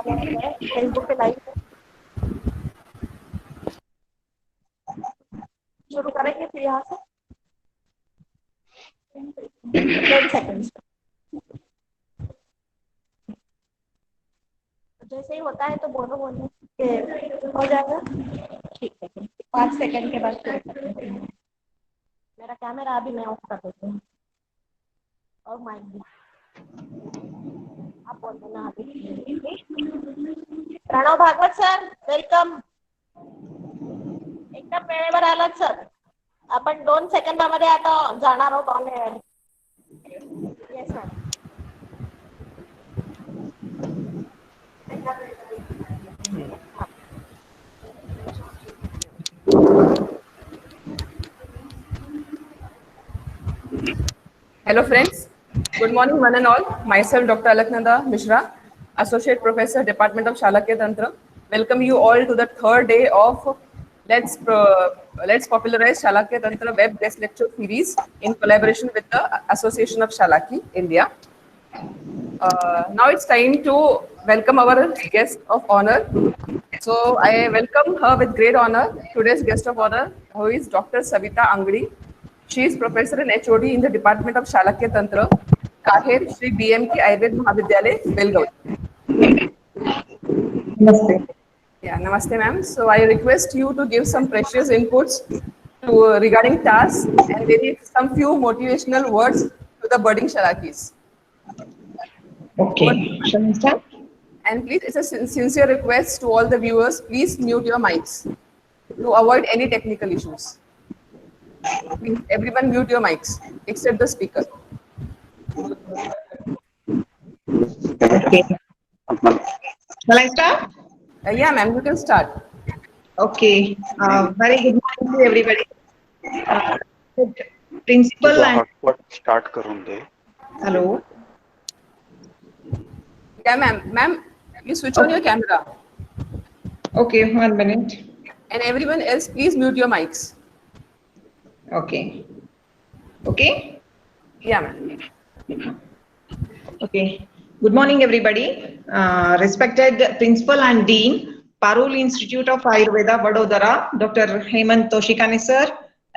Facebook पे live है, शुरू करेंगे फिर यहाँ से 10 सेकंड्स। जैसे ही होता है तो बोलो बोलने हो जाएगा। ठीक है, 5 सेकंड के बाद शुरू करते हैं। मेरा कैमरा अभी मैं ऑफ कर देती हूँ और माइक भी आप बोल देना अभी। Pranav Bhagwat sir welcome. एकदम वेळेवर आलात सर. आपण 2 सेकंदामध्ये आता जाणार आहोत on air. Yes ma'am. Hello friends, good morning one and all. Myself Dr. Alaknanda Mishra, Associate Professor, Department of Shalakya Tantra. Welcome you all to the third day of Let's Popularize Shalakya Tantra web-based lecture series in collaboration with the Association of Shalaki, India. Now it's time to welcome our guest of honor. So I welcome her with great honor. Today's guest of honor, who is Dr. Savita Angadi. She is professor and HOD in the Department of Shalakya Tantra, Kaher Shri BMK Ayurved Mahavidyalay, Belgavi. Namaste. Yeah, namaste, ma'am. So I request you to give some precious inputs to regarding tasks and maybe some few motivational words to the budding Shalakis. Okay, shall we start? And please, it's a sincere request to all the viewers, please mute your mics to avoid any technical issues. Please, everyone mute your mics except the speaker. Okay. Shall I start? Yeah, ma'am, you can start. Okay. Very good morning to everybody. Principal and start करून दे. hello. Yeah, ma'am. Ma'am, you switch on your camera. Okay, 1 minute. And everyone else, please mute your mics. Okay. Okay. Yeah, ma'am. Okay. Good morning, everybody. Respected Principal and Dean, Parul Institute of Ayurveda, Vadodara, Dr. Hemant Toshikani sir.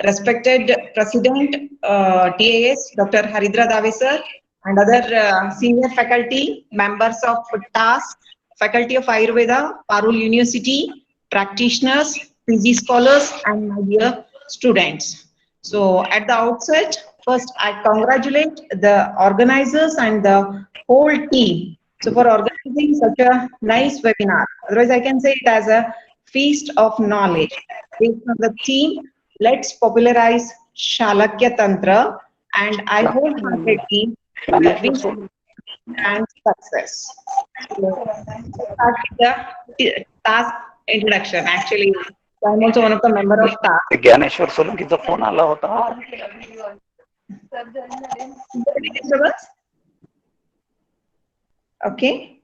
Respected President, TAS, Dr. Haridra Dave sir, and other senior faculty, members of TAS, Faculty of Ayurveda, Parul University, practitioners, PG scholars, and my dear students. So at the outset, first I congratulate the organizers and the whole team. So for organizing such a nice webinar, otherwise I can say it as a feast of knowledge. Based on the theme, let's popularize Shalakya Tantra, and I wholeheartedly wish and success. So, start with the task introduction. Actually, I'm also one of the member of task. Dnyaneshwar सोलंकीचा phone आला होता. Okay.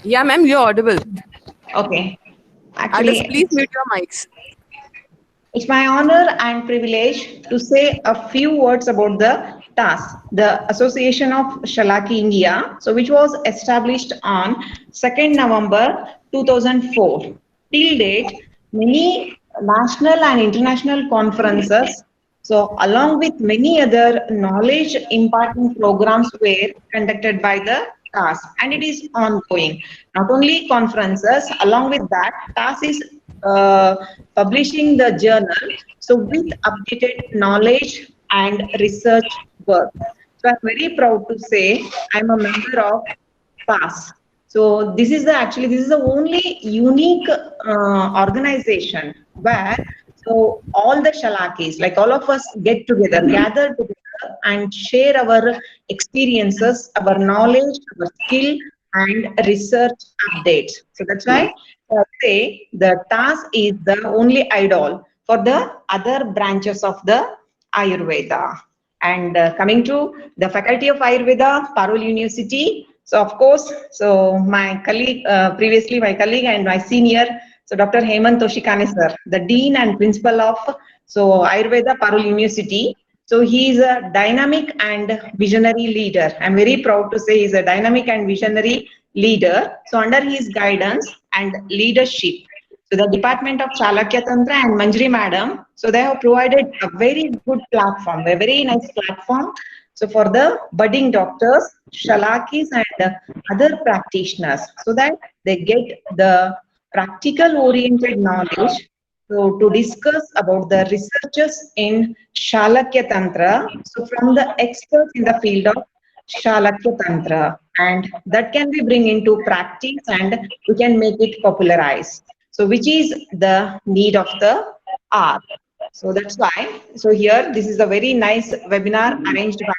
Yeah, ma'am, you're audible. Okay. Actually, please mute your mics. it's my honor and privilege to say a few words about the TAS, the Association of Shalaki India, so which was established on 2nd November 2004. Till date, many national and international conferences, so along with many other knowledge imparting programs were conducted by the TAS, and it is ongoing. Not only conferences, along with that, TAS is publishing the journal, so with updated knowledge and research work. So I'm very proud to say I'm a member of TAS. So this is the only unique organization where so all the Shalakis, like all of us, get together, gather together, and share our experiences, our knowledge, our skill, and research updates. So that's why say the TAS is the only idol for the other branches of the Ayurveda. And coming to the Faculty of Ayurveda, Parul University. So of course, so my colleague, previously my colleague and my senior, so Dr. Hemant Toshikani sir, the Dean and Principal of so Ayurveda Parul University. So he is a dynamic and visionary leader. I'm very proud to say he's a dynamic and visionary leader. So under his guidance and leadership, so the Department of Shalakya Tantra and Manjri Madam, so they have provided a very good platform, a very nice platform. So for the budding doctors, Shalakis and other practitioners, so that they get the practical oriented knowledge. So to discuss about the researchers in Shalakya Tantra, so from the experts in the field of Shalakya Tantra, and that can be bring into practice and we can make it popularized. So which is the need of the hour. So that's why, so here this is a very nice webinar arranged by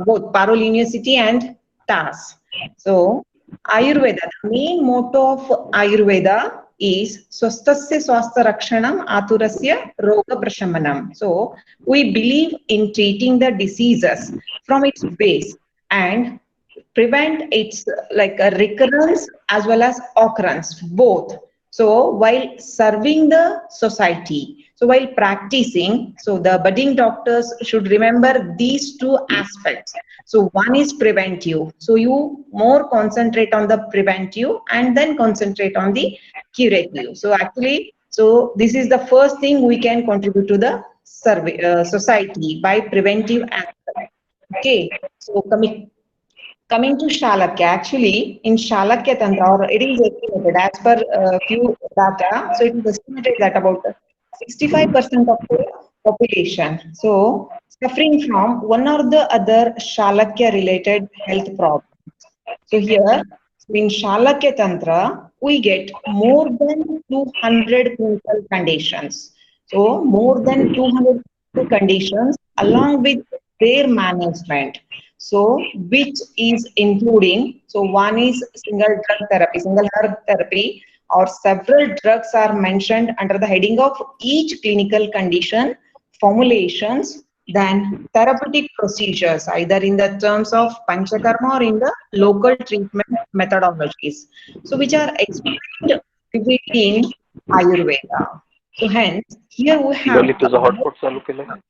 both Parole University and TAS. So Ayurveda, the main motto of Ayurveda is Swastasya Swastha Rakshanam Aturasya Roga Prashamanam. So we believe in treating the diseases from its base and prevent its like a recurrence as well as occurrence both. So while serving the society, so while practicing, so the budding doctors should remember these two aspects. So one is preventive, so you more concentrate on the preventive and then concentrate on the curative. So actually, so this is the first thing we can contribute to the society by preventive aspect. Okay, so coming to Shalakya, actually in Shalakya Tantra, or it is estimated as per few data, so it is estimated that about 65% of the population, so suffering from one or the other Shalakya related health problems. So here in Shalakya Tantra, we get more than 200 clinical conditions. So more than 200 clinical conditions along with their management. So which is including, so one is single drug therapy, single herb therapy, or several drugs are mentioned under the heading of each clinical condition, formulations, then therapeutic procedures, either in the terms of Panchakarma or in the local treatment methodologies. So which are explained vividly in Ayurveda. So hence, here we have Lalit तुझं hotspot चालू केलंय?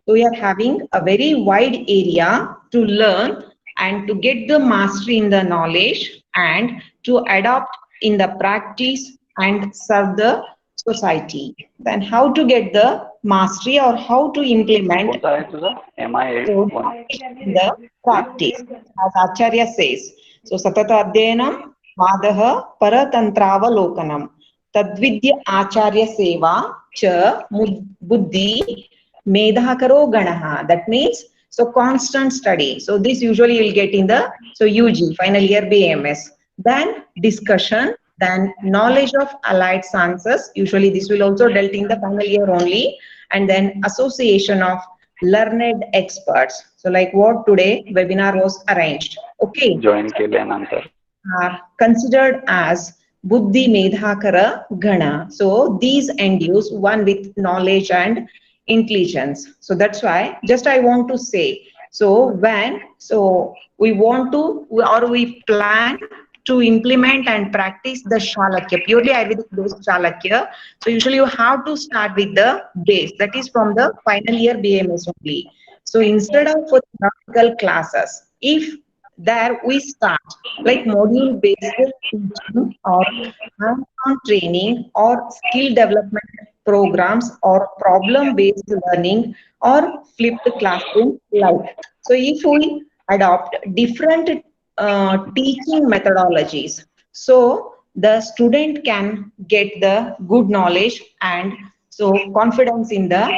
so we are having a very wide area to learn and to get the mastery in the knowledge and to adopt in the practice and serve the society. Then how to get the mastery or how to implement कोणता आहे तुझा? so MI81. in the practice, as Acharya says. So Satata Adhyanam Madaha Paratantravalokanam Tadvidya Acharya Seva Cha Buddhi Medhakaro Ganaha. That means so constant study. So this usually you'll get in the so UG final year BMS. Then discussion, then knowledge of allied sciences. Usually this will also dealt in the final year only, and then association of learned experts. So like what today webinar was arranged. Okay. Join केल्यानंतर Are considered as Buddhi Medhakara Gana. So these induce one with knowledge and intelligence. So that's why just I want to say, so when so we want to or we plan to implement and practice the Shalakya, purely Ayurvedic based Shalakya. So usually you have to start with the base, that is from the final year BMS only. So instead of for theoretical classes, if there we start like module based teaching or hands-on training or skill development programs or problem based learning or flipped classroom like. So if we adopt different teaching methodologies, so the student can get the good knowledge and so confidence in the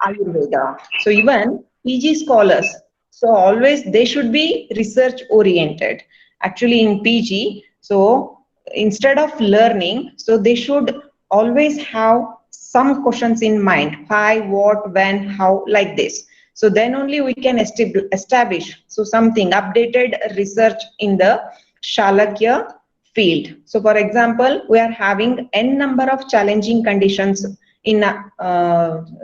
Ayurveda. So even PG scholars, so always they should be research oriented. Actually in PG, so instead of learning, so they should always have some questions in mind: why, what, when, how, like this. So then only we can establish so something updated research in the Shalakya field. So for example, we are having n number of challenging conditions in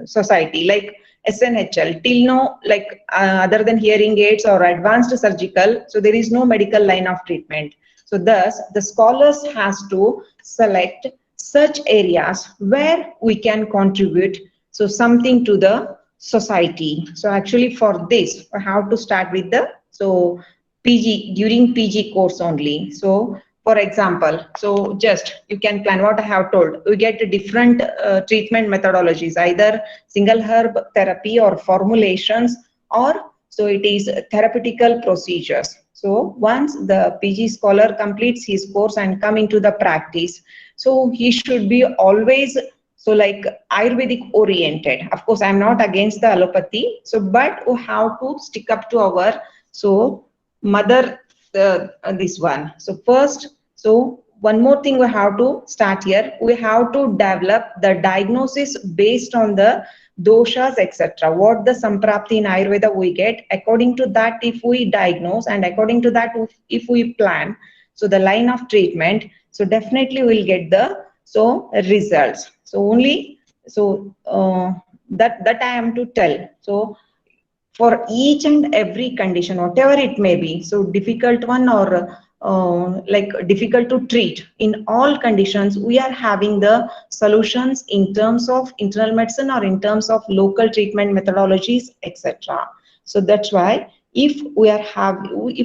society, like SNHL till now, like other than hearing aids or advanced surgical, so there is no medical line of treatment. So thus the scholars has to select such areas where we can contribute so something to the society. So actually for this, we have to start with the PG, during PG course only. So for example, so just you can plan what I have told. We get different treatment methodologies, either single herb therapy or formulations, or so it is therapeutical procedures. So once the PG scholar completes his course and come into the practice, so he should be always so like Ayurvedic oriented. Of course, I'm not against the allopathy. So, but we have to stick up to our mother this one. So first, so one more thing we have to start here. We have to develop the diagnosis based on the doshas, etc. What the samprapti in Ayurveda we get. According to that, if we diagnose, and according to that, if we plan, so the line of treatment, so definitely we'll get the results. So only that I am to tell. So for each and every condition, whatever it may be, so difficult one or like difficult to treat, in all conditions we are having the solutions in terms of internal medicine or in terms of local treatment methodologies, etc. So that's why if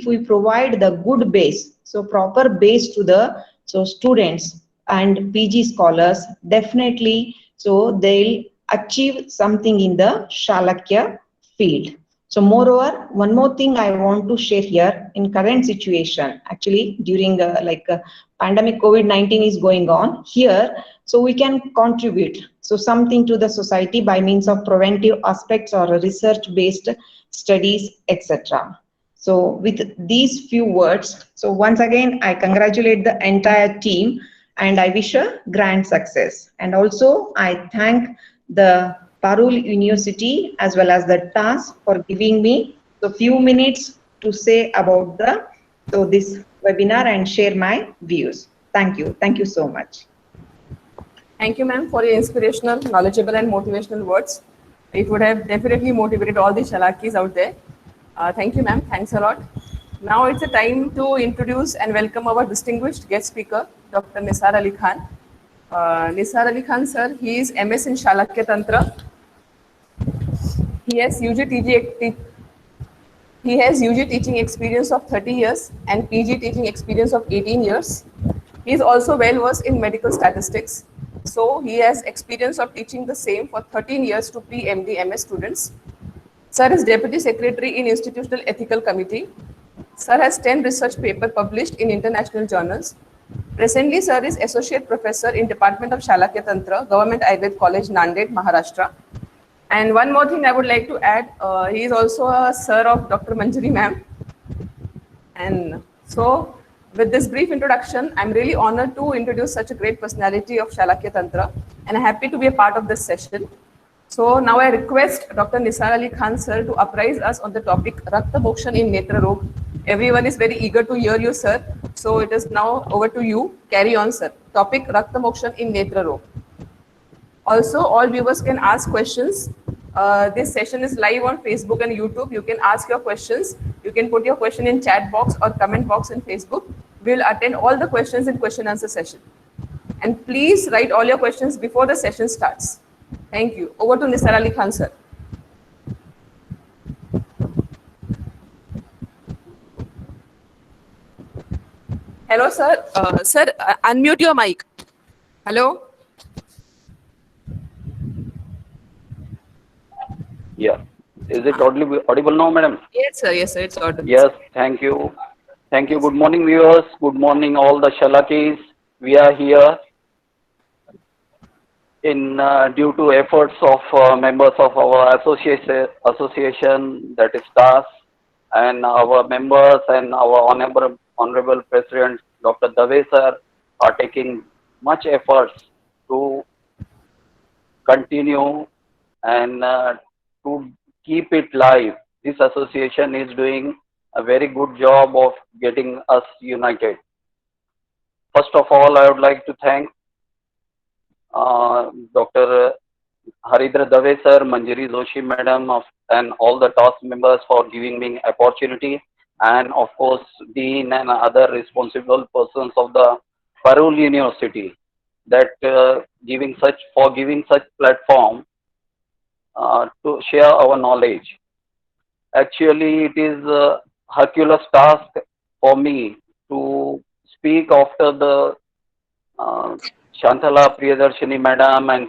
we provide the good base, so proper base to the students and PG scholars, definitely so they'll achieve something in the Shalakya field. So moreover, one more thing I want to share here, in current situation, actually during pandemic COVID-19 is going on here, so we can contribute so something to the society by means of preventive aspects or research based studies, etc. So with these few words, so once again I congratulate the entire team and I wish a grand success. And also I thank the Parul University as well as the TAS for giving me a few minutes to say about this webinar and share my views. Thank you. Thank you so much. Thank you, ma'am, for your inspirational, knowledgeable, and motivational words. It would have definitely motivated all the Shalakis out there. Thank you, ma'am. Thanks a lot. Now it's a time to introduce and welcome our distinguished guest speaker, Dr. Nisar Ali Khan. Nisar Ali Khan, sir, he is MS in Shalakya Tantra. He has UG teaching experience of 30 years and PG teaching experience of 18 years. He is also well versed in medical statistics. So he has experience of teaching the same for 13 years to pre-MD MS students. Sir is Deputy Secretary in Institutional Ethical Committee. Sir has 10 research papers published in international journals. Presently, sir is Associate Professor in Department of Shalakya Tantra, Government Ayurveda College, Nanded, Maharashtra. And one more thing I would like to add, he is also a sir of Dr. Manjari ma'am. And so with this brief introduction, I'm really honored to introduce such a great personality of Shalakya Tantra, and I'm happy to be a part of this session. So now I request Dr. Nisar Ali Khan sir to apprise us on the topic Rakta Mokshan in Netra Rog. Everyone is very eager to hear you, sir. So it is now over to you. Carry on, sir. Topic Rakta Mokshan in Netra Rog. Also, all viewers can ask questions. This session is live on Facebook and YouTube. You can ask your questions. You can put your question in chat box or comment box in Facebook. We will attend all the questions in question answer session. And please write all your questions before the session starts. Thank you. Over to Nisar Ali Khan, sir. Hello, sir. Sir, unmute your mic. Hello. Yeah. Is it audible now, madam? Yes, sir. Yes, sir. It's audible. Yes, thank you. Thank you. Good morning, viewers. Good morning, all the Shalakis. We are here in due to efforts of members of our association, that is TAS, and our members and our honorable President, Dr. Dave sir, are taking much efforts to continue and to keep it live. This association is doing a very good job of getting us united. First of all, I would like to thank Dr. Haridra Dave sir, Manjari Joshi madam, and all the TAS members for giving me opportunity, and of course Dean and other responsible persons of the Parul University that giving such platform to share our knowledge. Actually, it is a Hercules task for me to speak after the uh, Shantala Priyadarshini madam and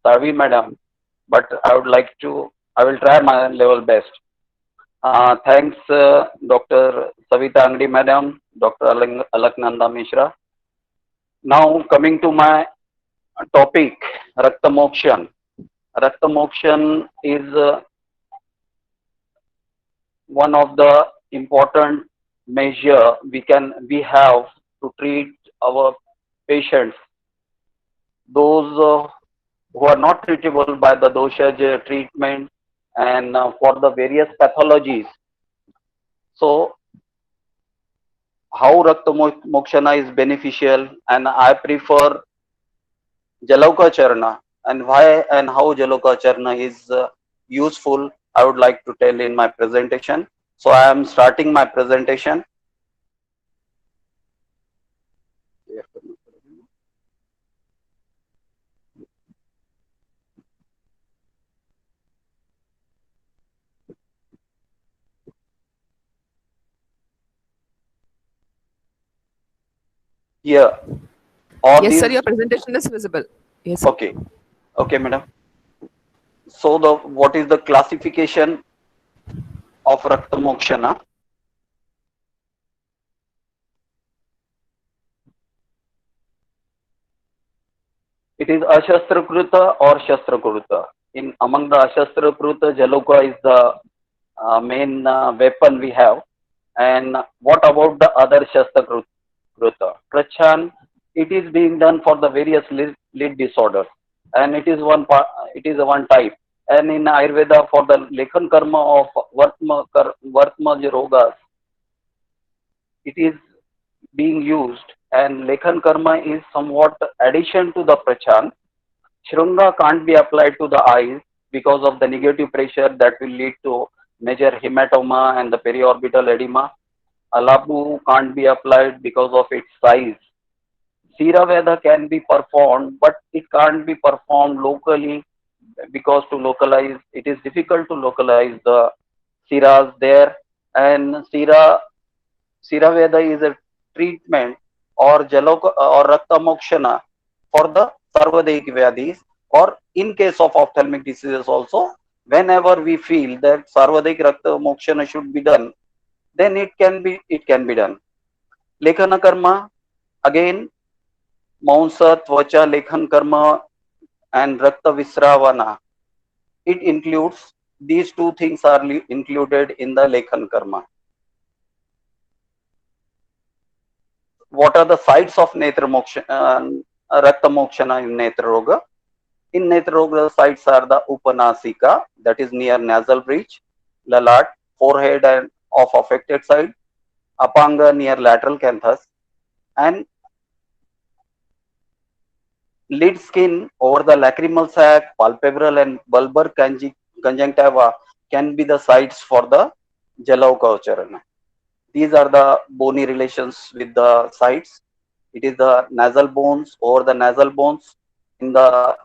Savi madam, but I will try my level best. Thanks, Dr. Savita Angdi madam, Dr. Alaknanda Mishra. Now coming to my topic, Rakta Mokshan. Rakta Mokshan is one of the important measure we have to treat our patients, those who are not treatable by the dosage treatment and for the various pathologies. So how Rakta Mokshana is beneficial, and I prefer Jalauka Charna, and why and how Jalauka Charna is useful, I would like to tell in my presentation. So I am starting my presentation. Here, all Yes, sir, these, your presentation is visible. Yes, sir. okay, okay, madam. So the what is the classification of Rakta Mokshana? It is Ashastrakrita or Shastrakrita. In among the Ashastrakrita, Jaloka is the main weapon we have. And what about the other Shastrakrita? Prachan, it is being done for the various lead disorders, and it is it is one type. And in Ayurveda, for the Lekhan Karma of Vartma Rogas, it is being used, and Lekhan Karma is somewhat addition to the Prachan. Shrunga can't be applied to the eyes because of the negative pressure that will lead to major hematoma and the periorbital edema. Alabu can't be applied because of its size. Sira Veda can be performed, but it can't be performed locally because to localize, it is difficult to localize the Siras there. And Sira Veda is a treatment or Jaloka or Rakta Mokshana for the Sarvadaik Vyadis, or in case of ophthalmic diseases also, whenever we feel that Sarvadaik Rakta Mokshana should be done, then it can be done. Lekhana Karma, again, Maunsa, Tvacha, Lekhan Karma and Rakta Visravana. It includes these two things are included in the Lekhan Karma. What are the sites of Rakta Mokshana in Netra Roga? In Netra Roga, the sites are the Upanasika, that is near nasal bridge, Lalat, forehead and of affected side, Apanga near lateral canthus, and lid skin over the lacrimal sac, palpebral and bulbar conjunctiva can be the sites for the Jalauka. These are the bony relations with the sides. It is the nasal bones over the nasal bones in the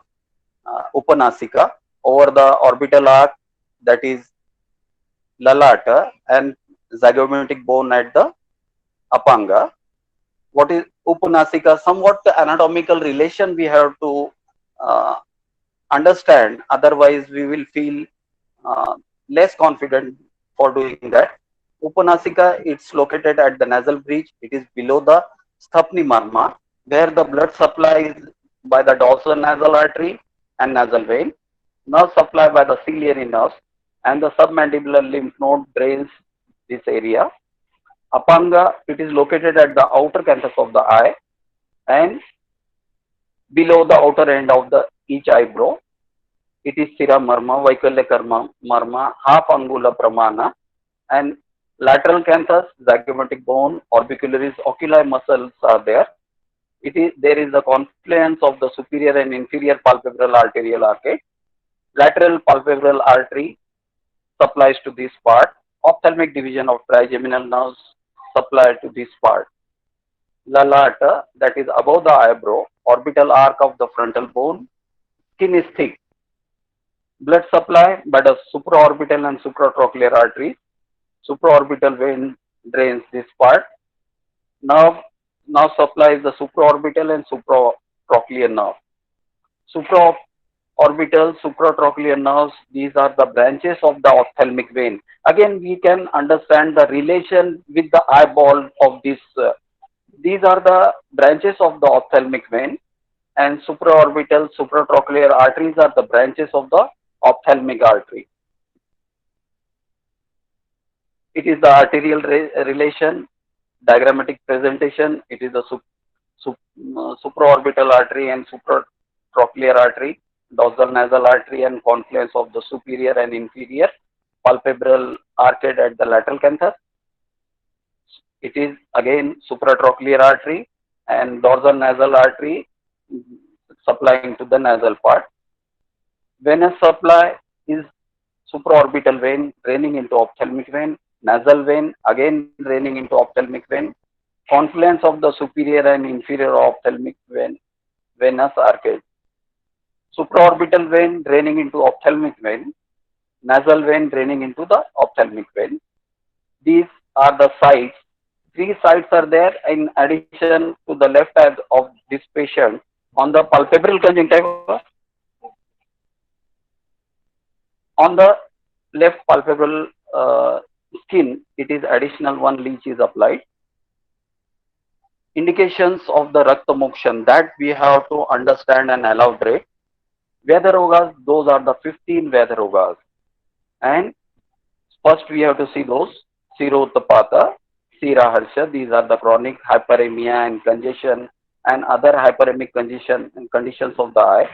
Upanasika, over the orbital arc, that is Lalata, and zygomatic bone at the Apanga. What is Upanasika? Somewhat anatomical relation we have to uh, understand, otherwise we will feel uh, less confident for doing that. Upanasika, it's located at the nasal bridge. It is below the Sthapni marma, where the blood supply is by the dorsal nasal artery and nasal vein, nerve supply by the ciliary nerves, and the submandibular lymph node drains this area. Apanga, it is located at the outer canthus of the eye and below the outer end of the each eyebrow. It is Sira Marma, Vaikalya Karma Marma, half angula pramana, and lateral canthus, zygomatic bone, orbicularis, oculi muscles are there. There is a confluence of the superior and inferior palpebral arterial arcade. Lateral palpebral artery supplies to this part. Ophthalmic division of trigeminal nerves supply to this part. Lalata, that is above the eyebrow, orbital arc of the frontal bone. Skin is thick. Blood supply by the supraorbital and supratrochlear arteries. Supraorbital vein drains this part. Nerve Nerve supplies the supraorbital and supratrochlear nerve. Supraorbital, supratrochlear nerves, these are the branches of the ophthalmic vein. Again, we can understand the relation with the eyeball of this. These are the branches of the ophthalmic vein, and supraorbital, supratrochlear arteries are the branches of the ophthalmic artery. It is the arterial relation, diagrammatic presentation. It is the supraorbital artery and supratrochlear artery, dorsal nasal artery, and confluence of the superior and inferior palpebral arcade at the lateral canthus. It is again supratrochlear artery and dorsal nasal artery supplying to the nasal part. Venous supply is supraorbital vein draining into ophthalmic vein, nasal vein again draining into ophthalmic vein, confluence of the superior and inferior ophthalmic vein, venous arcade. Supraorbital vein draining into ophthalmic vein, nasal vein draining into the ophthalmic vein. These are the sites. Three sites are there in addition to the left side of this patient on the palpebral conjunctiva. On the left palpebral skin, it is additional one leech is applied. Indications of the Rakta mokshan that we have to understand and elaborate. Vedarogas, those are the 15 Vedarogas. And first we have to see those. Sirotapata, Siraharsha, these are the chronic hyperemia and congestion and other hyperemic condition and conditions of the eye.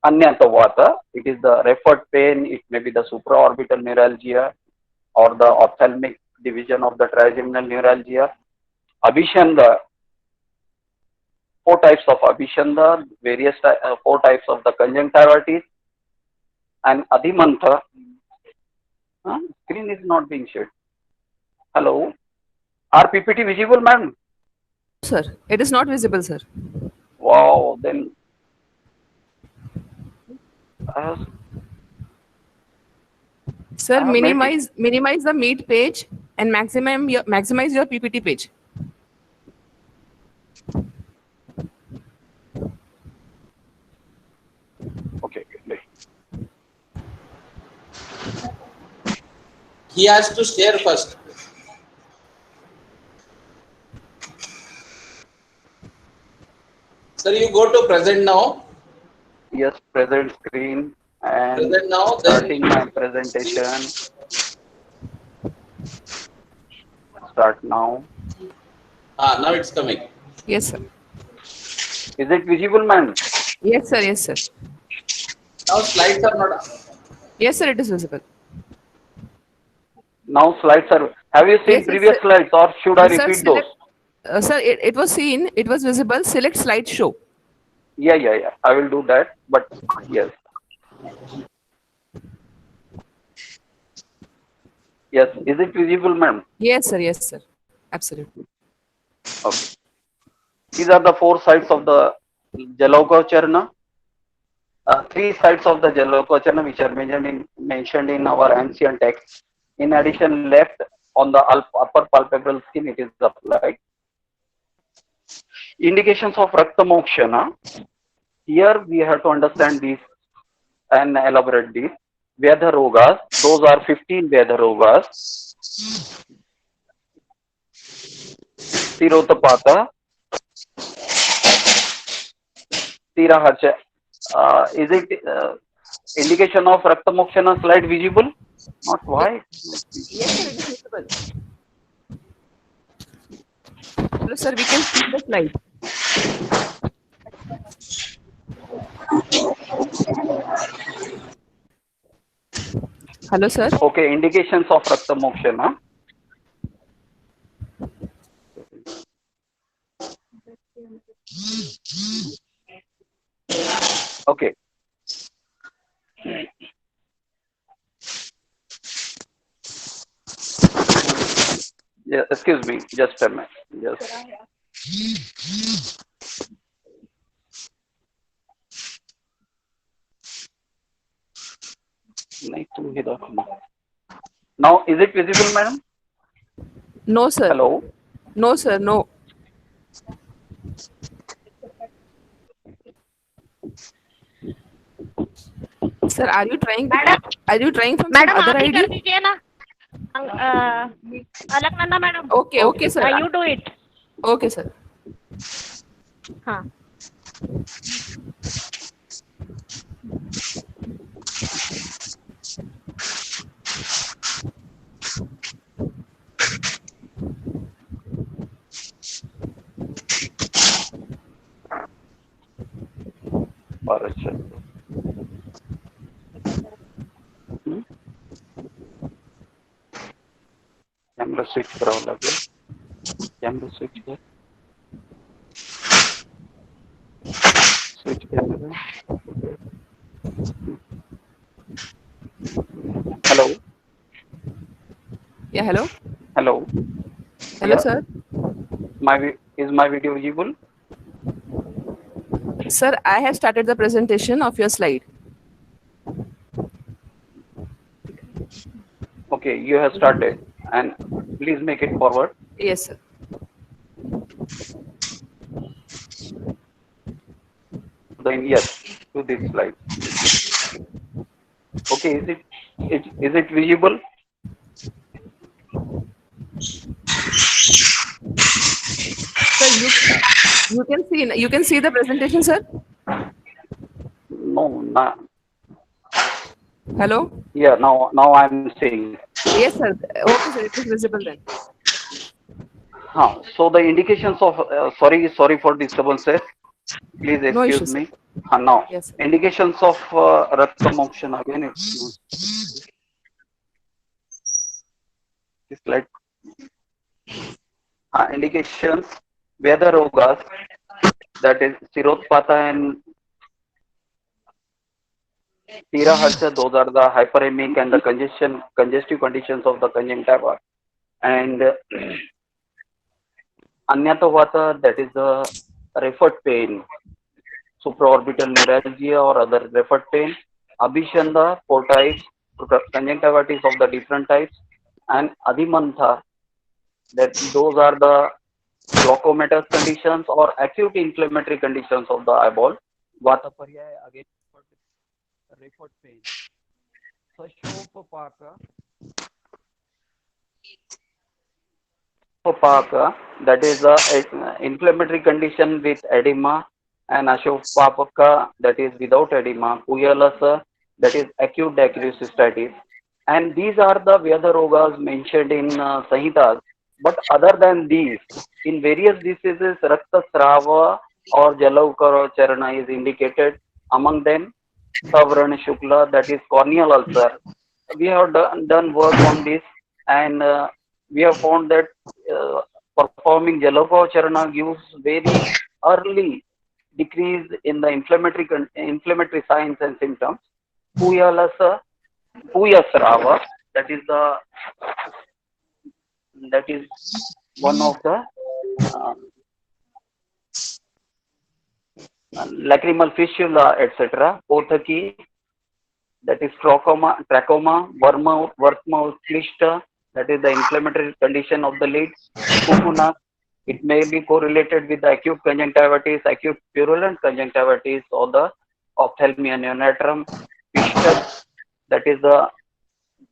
Anyatavata, it is the referred pain, it may be the supraorbital neuralgia or the ophthalmic division of the trigeminal neuralgia. Abhishanda, four types of Abhishanda, various four types of the conjunctivitis. And Adhimantha, screen is not being shared. Hello, are PPT visible, ma'am? Sir, it is not visible, sir. Wow, then Sir, I have made minimize the meet page and maximize your PPT page. okay. He has to share first. Sir, you go to present now. Yes, present screen and Present now, starting then my presentation. Start now. now it's coming. Yes, sir. Is it visible, ma'am? Yes, sir. Yes, sir. Now slides are not. Yes, sir. It is visible. Now slides are. Have you seen Yes, previous sir. slides or should I Sir, repeat those? sir, it was seen. It was visible. Select slideshow. Yeah. I will do that. But yes. Yes. Is it visible, ma'am? Yes, sir. Yes, sir. Absolutely. Okay. These are the four sides of the Jalauka Charna. Three sides of the Jalauka Charna which are mentioned in our ancient text. In addition, left on the upper palpebral skin, it is applied. Indications of Rakta Mokshana. Here we have to understand this and elaborate this. Vyadha Rogas, those are 15 Vyadha Rogas. Sirotapata, Siraharsha. Is it indication of Rakta Mokshana slide visible? Not why? Yes, sir. It is visible. Hello, sir. We can see the slide. Hello, sir. Okay, indications of Rakta Mokshana. Okay. Yeah, excuse me, just a minute. Just. नहीं तू ही दाखव. Now is it visible, madam? No, sir. Hello. No, sir. No. Sir, are you trying? Madam Are you trying from some madam other आप ही कर ID? दीजिए ना. Alaknanda madam. Okay, okay, sir. You do it. Okay, sir. हाँ. अच्छा. Camera switch करावं लागेल. Camera switch कर. Switch camera. Hello. Yeah, hello. Hello. Hello, Yeah. sir. Is my video visible? Sir, I have started the presentation of your slide. Okay, you have started, and please make it forward. Yes, sir. Then yes, to this slide. Okay, is it visible? Sir, you can see the presentation, sir. No, Hello. yeah. Now I'm seeing. Yes, sir. Okay, sir. It is visible then. So the indications of sorry for disturbance. Please No excuse issue, sir. me. Now Yes, sir. indications of Rakta Mokshan again. This slide. Indications Veda Rogas, that is Sirotpata and Tiraharsha, those are the hyperemic and the congestive conditions of the conjunctiva. And Anyatavata, that is the referred pain, supraorbital neuralgia or other referred pain. Abhishanda, 4 types, conjunctivitis of the different types. And Adhimantha, that those are the glaucomatous conditions or acute inflammatory conditions of the eyeball. Vataparyaya, again, referred pain. Sashopapaka, that is the inflammatory condition with edema, and Ashopapaka, that is without edema. Puyalasa, that is acute dacryocystitis cystitis. And these are the Vyada Rogas mentioned in Sahitas. But other than these, in various diseases, Rakta Srava or Jalaukara Charana is indicated. Among them, Savrana Shukla, that is corneal ulcer. We have done work on this, and we have found that performing Jalaukara Charana gives very early decrease in the inflammatory signs and symptoms. Puyalasa, Puyasrava, that is one of the uh, lacrimal fistula, etc. Pothaki, that is trachoma, wormhouse clista, that is the inflammatory condition of the lid. Kukuna, it may be correlated with the acute conjunctivitis, acute purulent conjunctivitis, or the ophthalmia neonatum. Pistus, that is the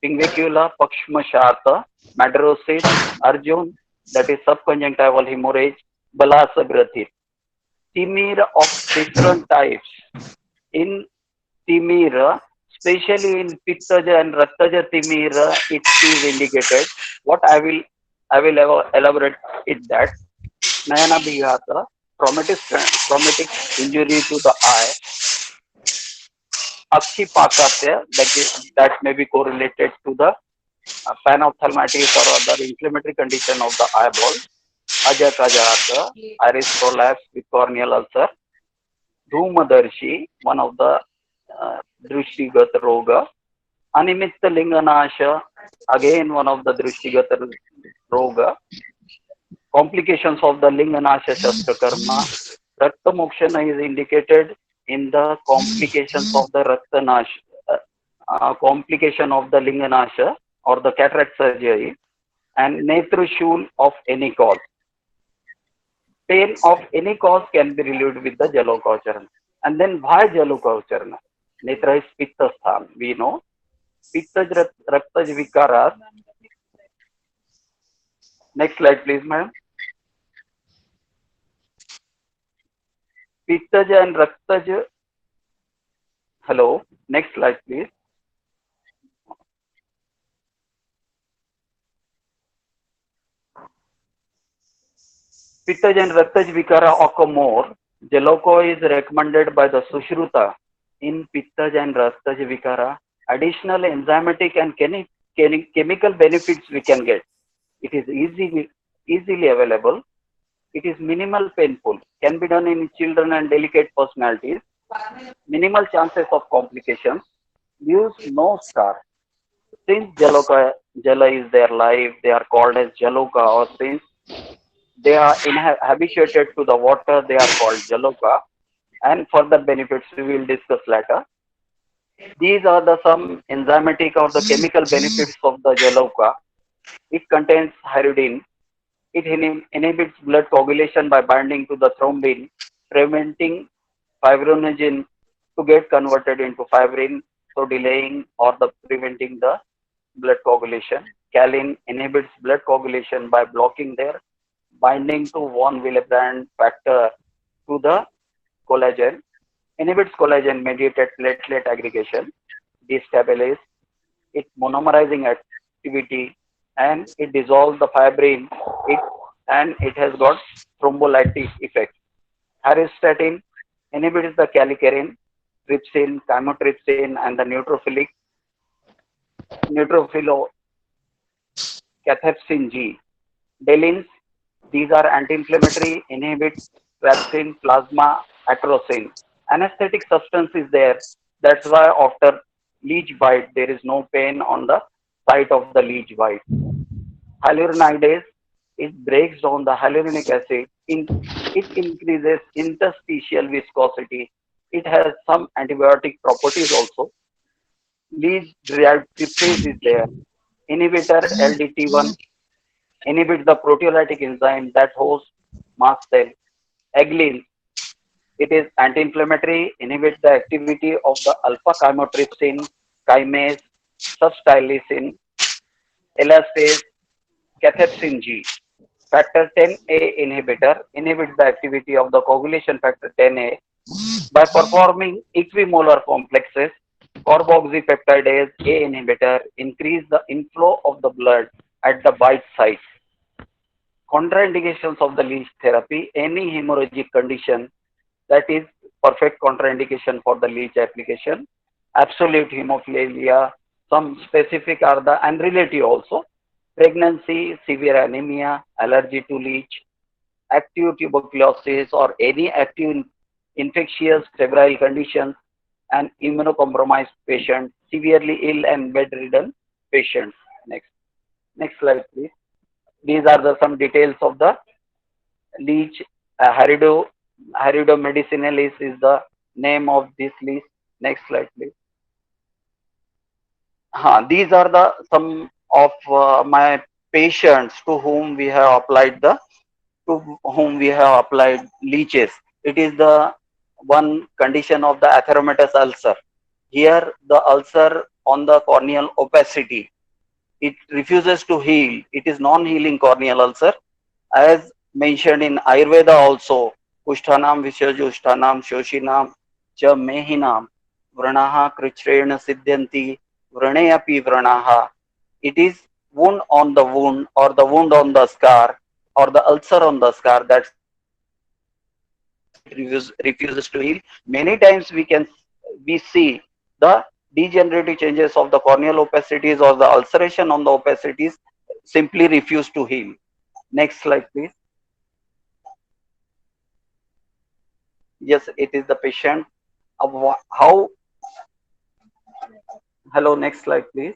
Pingvicula, Pakshmashata, Madrosis, Arjun, that is subconjunctival hemorrhage, Balasagrathit. Timir of different types. In Timir, especially in Pittaja and Raktaja Timir, it is indicated. What I will elaborate is that Nayana Bhigata, traumatic injury to the eye, Akshipakatya, that may be correlated to the panophthalmitis or other inflammatory condition of the eyeball. Ajakajata, iris prolapse with corneal ulcer. Dhumadarshi, one of the Drishtigata Roga. Animitta Linganasha, again one of the Drishtigata Roga. Complications of the Linganasha Shastrakarma. Rakta Mokshana is indicated in the complications of the complication of the linganasha or the cataract surgery, and netrashul of any cause. Pain of any cause can be relieved with the Jalokaucharana. And then why Jalokaucharana? Netra is Pitta Sthan. We know Pitta Raktaj Vikaras. Next slide, please, madam. Pittaj and Raktaj. Hello. Next slide, please. Pittaj and Raktaj Vikara occur more. Jaloko is recommended by the Sushruta in Pittaj and Raktaj Vikara. Additional enzymatic and chemical benefits we can get. It is easily available. It is minimal painful. Can be done in children and delicate personalities. Minimal chances of complications. Use no scar. Since Jala is their life, they are called as Jaloka, or since they are habituated to the water, they are called Jaloka. And further benefits we will discuss later. These are the some enzymatic or the chemical benefits of the Jaloka. It contains pyridine. It inhibits blood coagulation by binding to the thrombin, preventing fibrinogen to get converted into fibrin, so delaying or the preventing the blood coagulation. Calin inhibits blood coagulation by blocking their binding to von Willebrand factor to the collagen. Inhibits collagen mediated platelet aggregation, destabilizes its monomerizing activity, and it dissolves the fibrin. It has got thrombolytic effect. Aristatin inhibits the kallikrein, trypsin, chymotrypsin, and the neutrophilo cathepsin G. Delins, these are anti-inflammatory, inhibit trypsin, plasma, atropine. Anesthetic substance is there. That's why after leech bite, there is no pain on the site of the leech bite. Hyaluronidase, it breaks down the hyaluronic acid. It increases interstitial viscosity. It has some antibiotic properties also. Leech-derived tryptase is there. Inhibitor LDT1 inhibits the proteolytic enzyme that hosts mast cell. Aglin, it is anti-inflammatory, inhibits the activity of the alpha chymotrypsin kinase, substylicin, elastase, cathepsin G. Factor 10A inhibitor inhibits the activity of the coagulation factor 10A by performing equimolar complexes. Carboxypeptidase A inhibitor increase the inflow of the blood at the bite site. Contraindications of the leech therapy: any hemorrhagic condition, that is perfect contraindication for the leech application. Absolute hemophilia, some specific are the and relative also. Pregnancy, severe anemia, allergy to leech, active tuberculosis or any active infectious febrile conditions, and immunocompromised patients, severely ill and bedridden patients. Next slide, please. These are the some details of the leech. Harido medicinalis is the name of this leech. Next slide, please. These are the some of my patients to whom we have applied leeches. It is the one condition of the atheromatous ulcer. Here the ulcer on the corneal opacity, it refuses to heal. It is non-healing corneal ulcer. As mentioned in Ayurveda also, Kushthanam Vishajushthanam Shoshinam Cha Mehinam Vranaha Krichrena Siddhyanti Vraneyapi Vranaha. It is wound on the wound or the wound on the scar or the ulcer on the scar that refuses to heal. Many times we see the degenerative changes of the corneal opacities or the ulceration on the opacities simply refuse to heal. Next slide, please. Yes, it is the patient. How? Hello, next slide, please.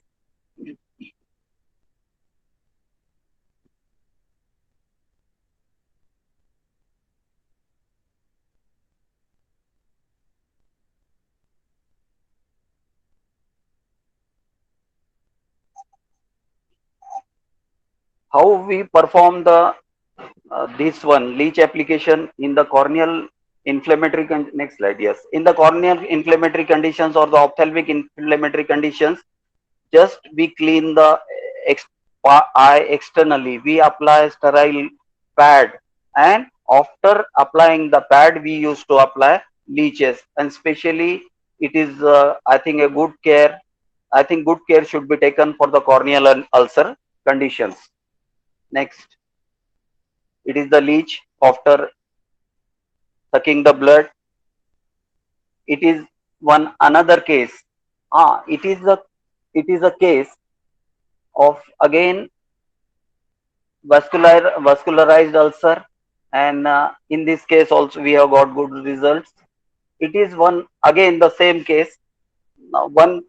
how we perform the this one leech application in the corneal inflammatory next slide. Yes, in the corneal inflammatory conditions or the ophthalmic inflammatory conditions, just we clean the ex- eye externally. We apply sterile pad, and after applying the pad, we used to apply leeches. And especially, it is I think a good care. I think good care should be taken for the corneal ulcer conditions. Next, it is the leech after sucking the blood. It is one another case. It is a case of again vascularized ulcer, and in this case also we have got good results. It is one again the same case. Now, one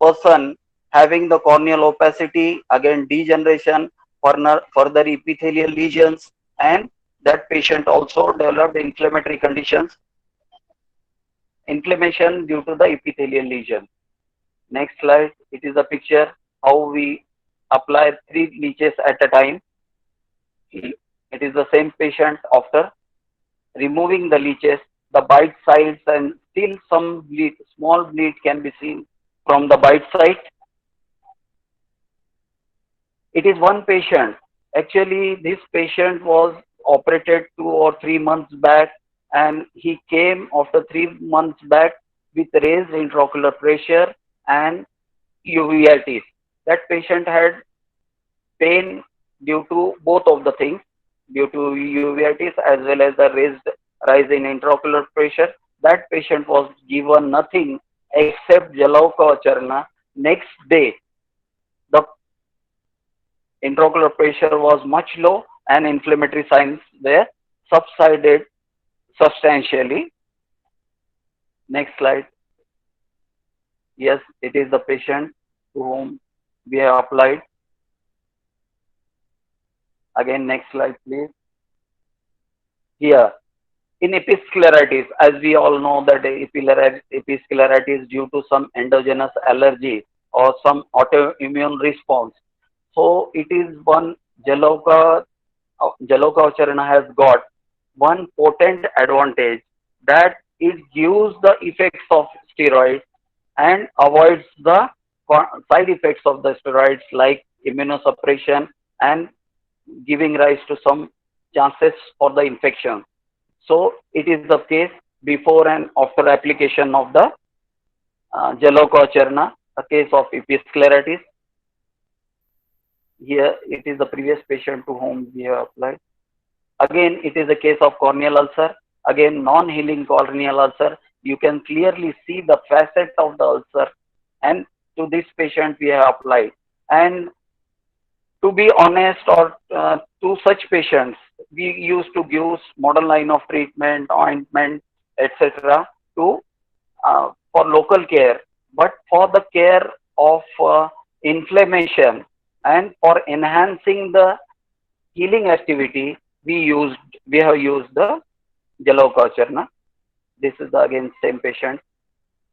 person having the corneal opacity, again degeneration, further epithelial lesions, and that patient also developed inflammatory conditions, inflammation due to the epithelial lesion. Next slide, it is a picture how we apply 3 leeches at a time. It is the same patient after removing the leeches, the bite sides, and still some bleed, small bleed can be seen from the bite side. It is one patient. Actually, this patient was operated 2 or 3 months back, and he came after 3 months back with raised intraocular pressure and uveitis. That patient had pain due to both of the things, due to uveitis as well as the raised rise in intraocular pressure. That patient was given nothing except Jalauka. Next day, the intraocular pressure was much low and inflammatory signs were subsided substantially. Next slide. Yes, it is the patient to whom we have applied. Again, next slide, please. Here, in episcleritis, as we all know that episcleritis is due to some endogenous allergy or some autoimmune response. So it is one Jaloka Jalokacharana has got one potent advantage, that it gives the effects of steroids and avoids the side effects of the steroids like immunosuppression and giving rise to some chances for the infection. So it is the case before and after application of the Jalokacharana, a case of episcleritis. Here it is the previous patient to whom we have applied. Again, it is a case of corneal ulcer. Again, non-healing corneal ulcer. You can clearly see the facet of the ulcer, and to this patient we have applied. And to be honest, or to such patients, we used to give modern line of treatment, ointment, etc. to for local care, but for the care of inflammation and for enhancing the healing activity, we have used the Jalokacharna. This is the, again same patient.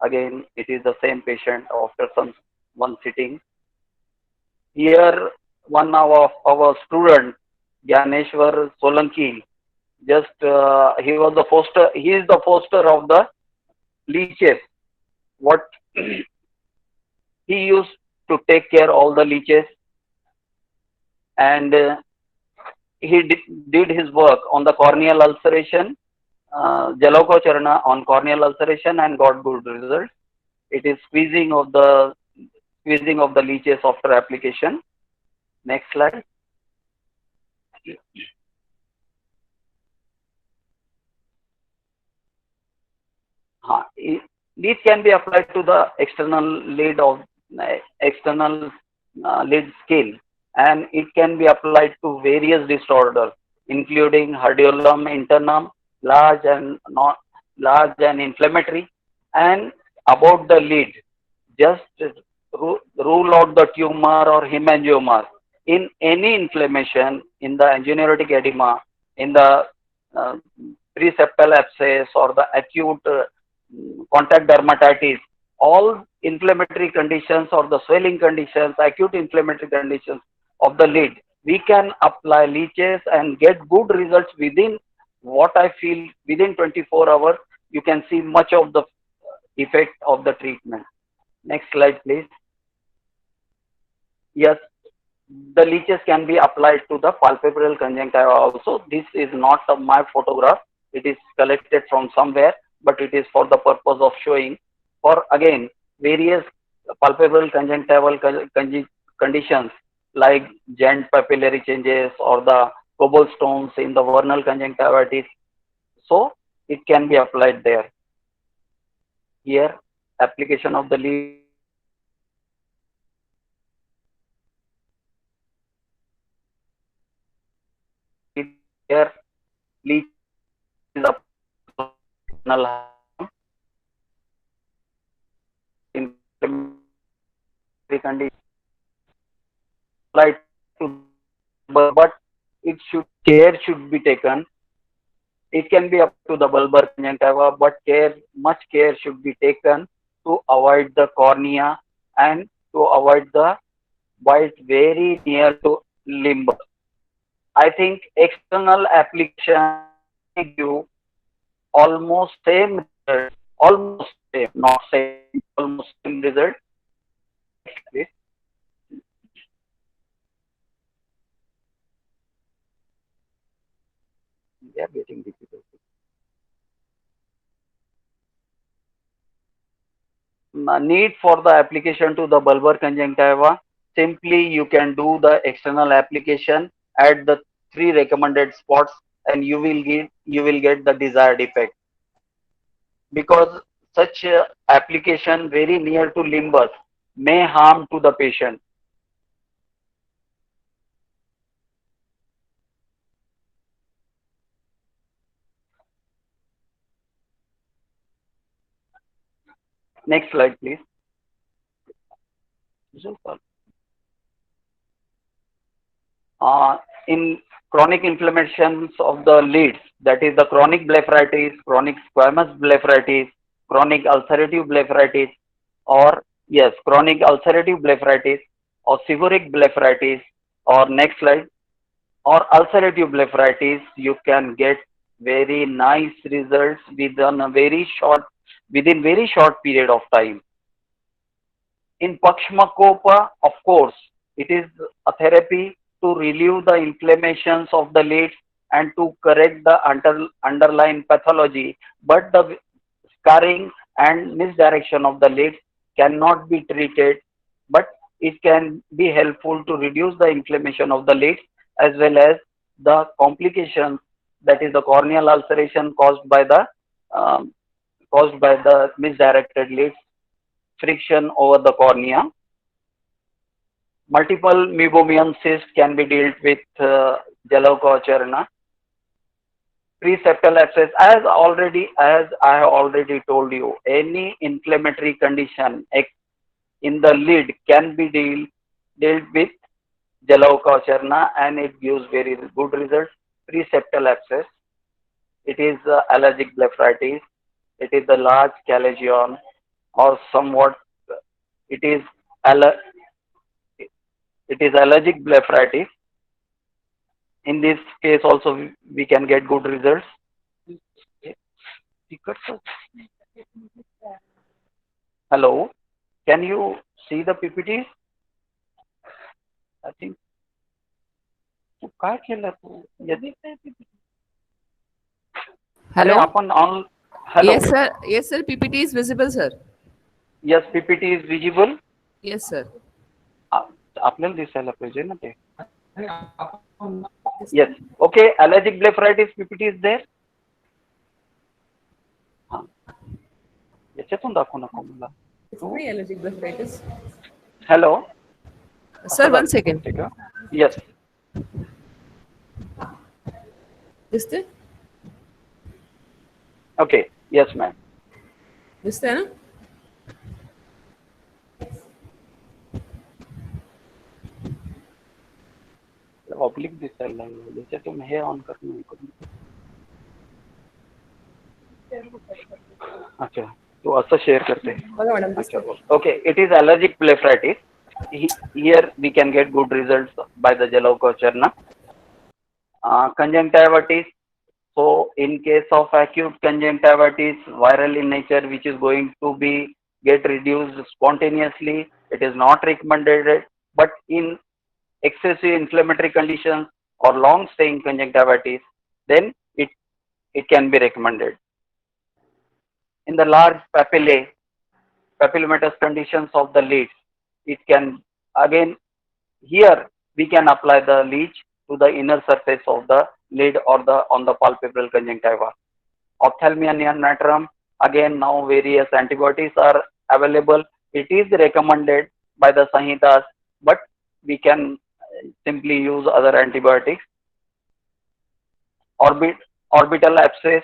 Again, it is the same patient after one sitting. Here, one of our student, Gyaneshwar Solanki, just he was the poster. He is the poster of the leeches. What he used to take care all the leeches, and he did his work on the corneal ulceration, Jalokacharana on corneal ulceration, and got good results. It is squeezing of the leeches after application. Next slide. These can be applied to the external lid of external lid skin, and it can be applied to various disorders, including herdiolum internum, large and not large and inflammatory. And about the lid, just rule out the tumor or hemangioma. In any inflammation, in the angioneuritic edema, in the uh, preseptal abscess or the acute contact dermatitis, all inflammatory conditions or the swelling conditions, acute inflammatory conditions of the lid, we can apply leeches and get good results within, what I feel, within 24 hours. You can see much of the effect of the treatment. Next slide, please. Yes, the leeches can be applied to the palpebral conjunctiva also. This is not my photograph. It is collected from somewhere, but it is for the purpose of showing for, again, various palpebral conjunctival conditions like giant papillary changes or the cobblestones in the vernal conjunctivitis. So it can be applied there. Here, application of the lead here, lead is applied in condition applied to, but it should, care should be taken. It can be up to the bulbar conjunctiva, but much care should be taken to avoid the cornea and to avoid the bite very near to limb. I think external application give you almost same result, almost same, not same, almost same result. Please. They are getting difficult. Need for the application to the bulbar conjunctiva, simply you can do the external application at the 3 recommended spots and you will get the desired effect, because such application very near to limbus may harm to the patient. Next slide, please. In chronic inflammations of the leads, that is the chronic blepharitis, chronic squamous blepharitis, chronic ulcerative blepharitis, or yes, chronic ulcerative blepharitis, or seborrheic blepharitis, or next slide, or ulcerative blepharitis, you can get very nice results within very short period of time. In Pakshmakopa, of course, it is a therapy to relieve the inflammations of the leads and to correct the underlying pathology, but the scarring and misdirection of the leads cannot be treated, but it can be helpful to reduce the inflammation of the leads as well as the complications, that is the corneal ulceration um, caused by the misdirected leads, friction over the cornea. Multiple meibomian cysts can be dealt with Jalauka. Preseptal abscess, as I have already told you, any inflammatory condition in the lid can be dealt with Jalauka and it gives very good results. Preseptal abscess, it is allergic blepharitis, it is the large calagion, or somewhat it is it is allergic blepharitis. In this case also we can get good results. Hello, can you see the PPTs? I think तू काय केलं तू अरे Hello? आपण on hello, Yes, sir. Yes, sir. PPT is visible, sir. yes, PPT is visible. Yes, sir. आपल्याला दिसायला पाहिजे ना ते. Yes, okay, allergic blepharitis PPT is there. हाँ, याच्यातून दाखवू नको मला. It's very allergic blepharitis. Hello. Sir, 1 second. Yes. दिसते? Okay. Yes, ma'am. दिसते ना? ऑब्लिक दिसायला लागलं. याच्यातून हे ऑन करणं करून. अच्छा, तू असं शेअर करते. बघा मॅडम. अच्छा, okay. It is allergic blepharitis. Here we can get good results by the Jalokacharna. Conjunctivitis. So in case of acute conjunctivitis, viral in nature, which is going to be get reduced spontaneously, it is not recommended. But in excessive inflammatory conditions or long staying conjunctivitis, then it can be recommended. In the large papillomatous conditions of the leads, it can again here we can apply the leech to the inner surface of the lid or the on the palpebral conjunctiva. Ophthalmia neonatum, again now various antibiotics are available. It is recommended by the Samhitas, but we can simply use other antibiotics. Orbital abscess,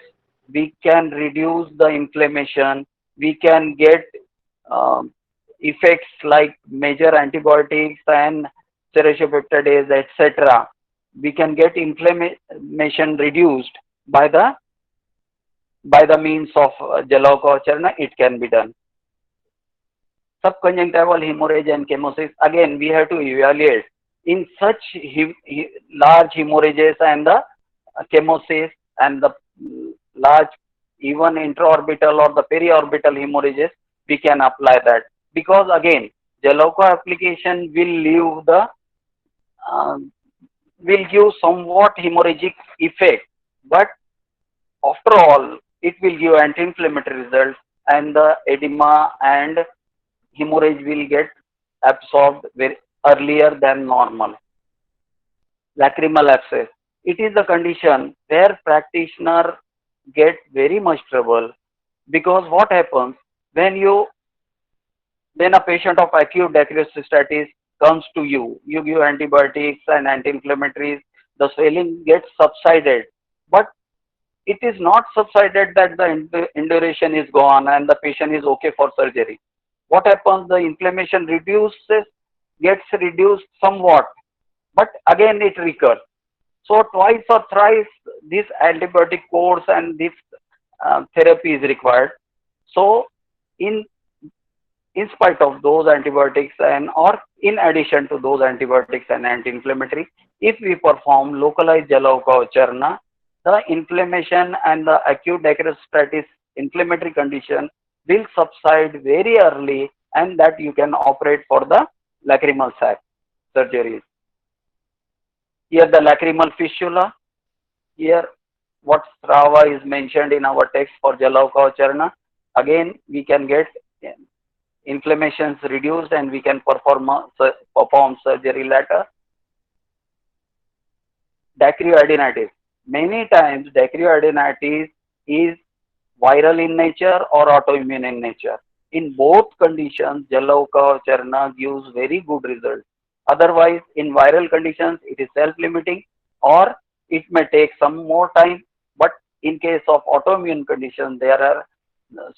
we can reduce the inflammation. We can get um, effects like major antibiotics and serosopeptidase, etc. We can get inflammation reduced by the means of Jalokacharna. It can be done. Subconjunctival hemorrhage and chemosis. Again, we have to evaluate in such large hemorrhages and the chemosis and the large even intraorbital or the periorbital hemorrhages, we can apply that because again Jaloka application will leave the uh, will give somewhat hemorrhagic effect, but after all it will give anti-inflammatory results and the edema and hemorrhage will get absorbed very earlier than normal. Lacrimal abscess. It is the condition where practitioner get very much trouble because what happens when you when a patient of acute dacryocystitis comes to you, you give antibiotics and anti-inflammatories, the swelling gets subsided, but it is not subsided that the induration is gone and the patient is okay for surgery. What happens? The inflammation gets reduced somewhat, but again it recurs. So twice or thrice this antibiotic course and this therapy is required. So in in spite of those antibiotics and or in addition to those antibiotics and anti-inflammatory, if we perform localized Jalokacharna, the inflammation and the acute dacryocystitis inflammatory condition will subside very early and that you can operate for the lacrimal sac surgeries. Here the lacrimal fistula, here what Strava is mentioned in our text for Jalokacharna, again we can get inflammations reduced and we can perform surgery later. Dacryoadenitis. Many times dacryoadenitis is viral in nature or autoimmune in nature. In both conditions, Jalokacharna gives very good results. Otherwise, in viral conditions, it is self-limiting or it may take some more time. But in case of autoimmune condition, there are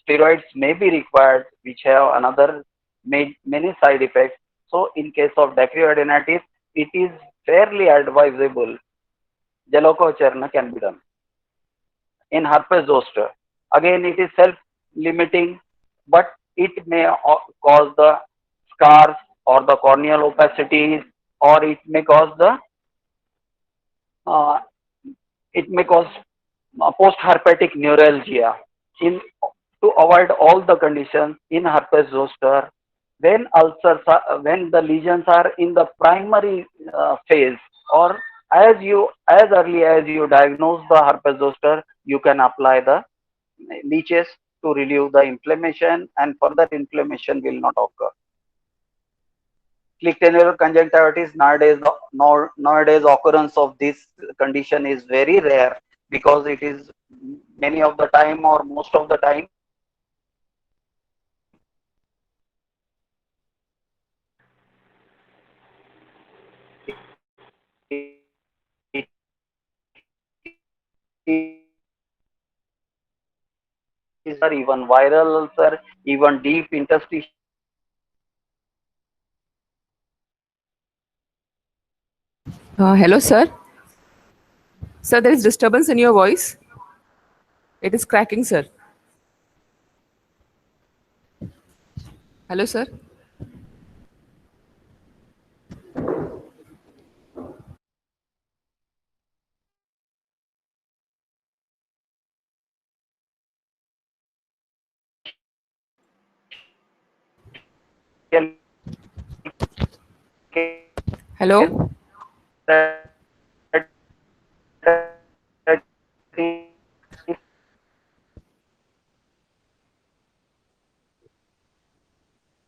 steroids may be required, which have another many side effects. So, in case of dacryoadenitis, it is fairly advisable. Jalokacharna can be done. In herpes zoster, again it is self-limiting, but it may cause the scars or the corneal opacities, or uh, it may cause post-herpetic neuralgia. In to avoid all the conditions in herpes zoster, when when the lesions are in the primary phase, or as early as you diagnose the herpes zoster, you can apply the leeches to relieve the inflammation, and further inflammation will not occur. Clinical conjunctivitis nowadays occurrence of this condition is very rare because it is many of the time or most of the time even viral ulcer, even deep interstitial. Hello, sir. Sir, there is disturbance in your voice. It is cracking, sir. Hello, sir. Hello.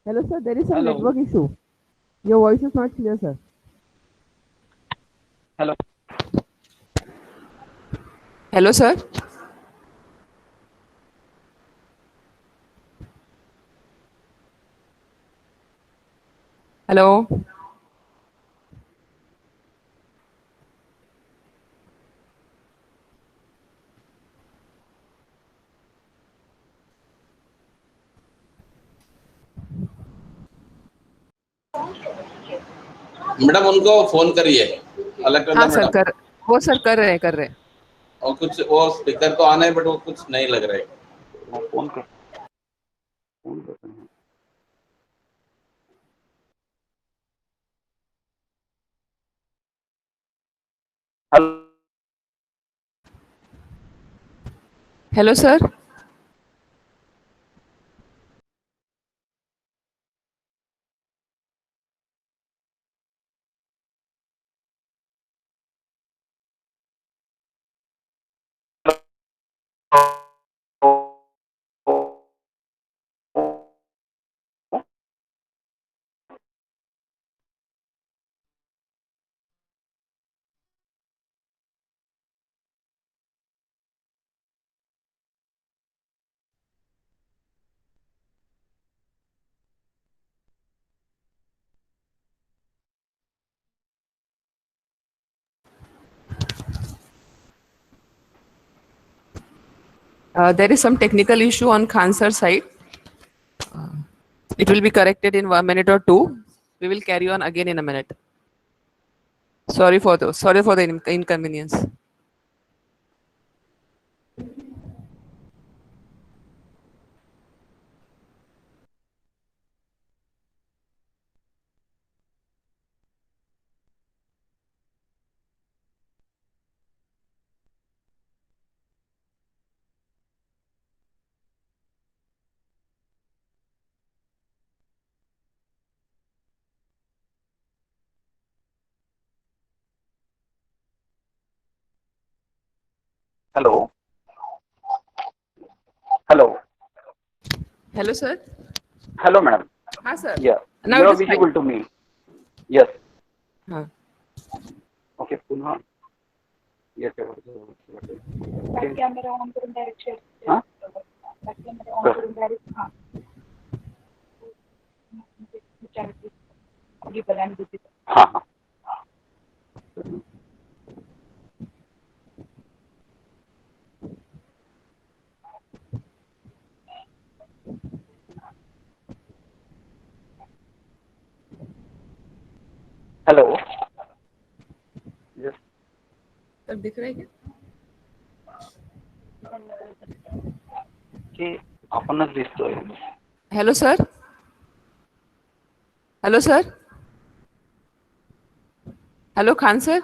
Hello, sir. There is some Hello. network issue. Your voice is not clear, sir. Hello. Hello, sir. Hello. Madam उनको phone करिए अलकनंदा हाँ sir madam. कर वो sir कर रहे हैं कर रहे हैं। और कुछ वो स्पीकर तो आना है बट वो कुछ नहीं लग रहा है। फोन कर रहे हैं। Hello hello sir. There is some technical issue on Khan sir side. It will be corrected in 1 minute or two. We will carry on again in a minute. Sorry for the inconvenience. Hello hello Hello sir. Hello madam. हाँ sir. Yeah, Now you it are is fine. visible to me. Yes. हाँ. Okay, पुन्हा. Yes, okay. Camera on करून direct share. हाँ? Camera on करून direct हां. हाँ हाँ. Hello. Yes. Sir दिख रहा है क्या? की आपणच दिसतोय. Hello sir. Hello sir. Hello Khan sir.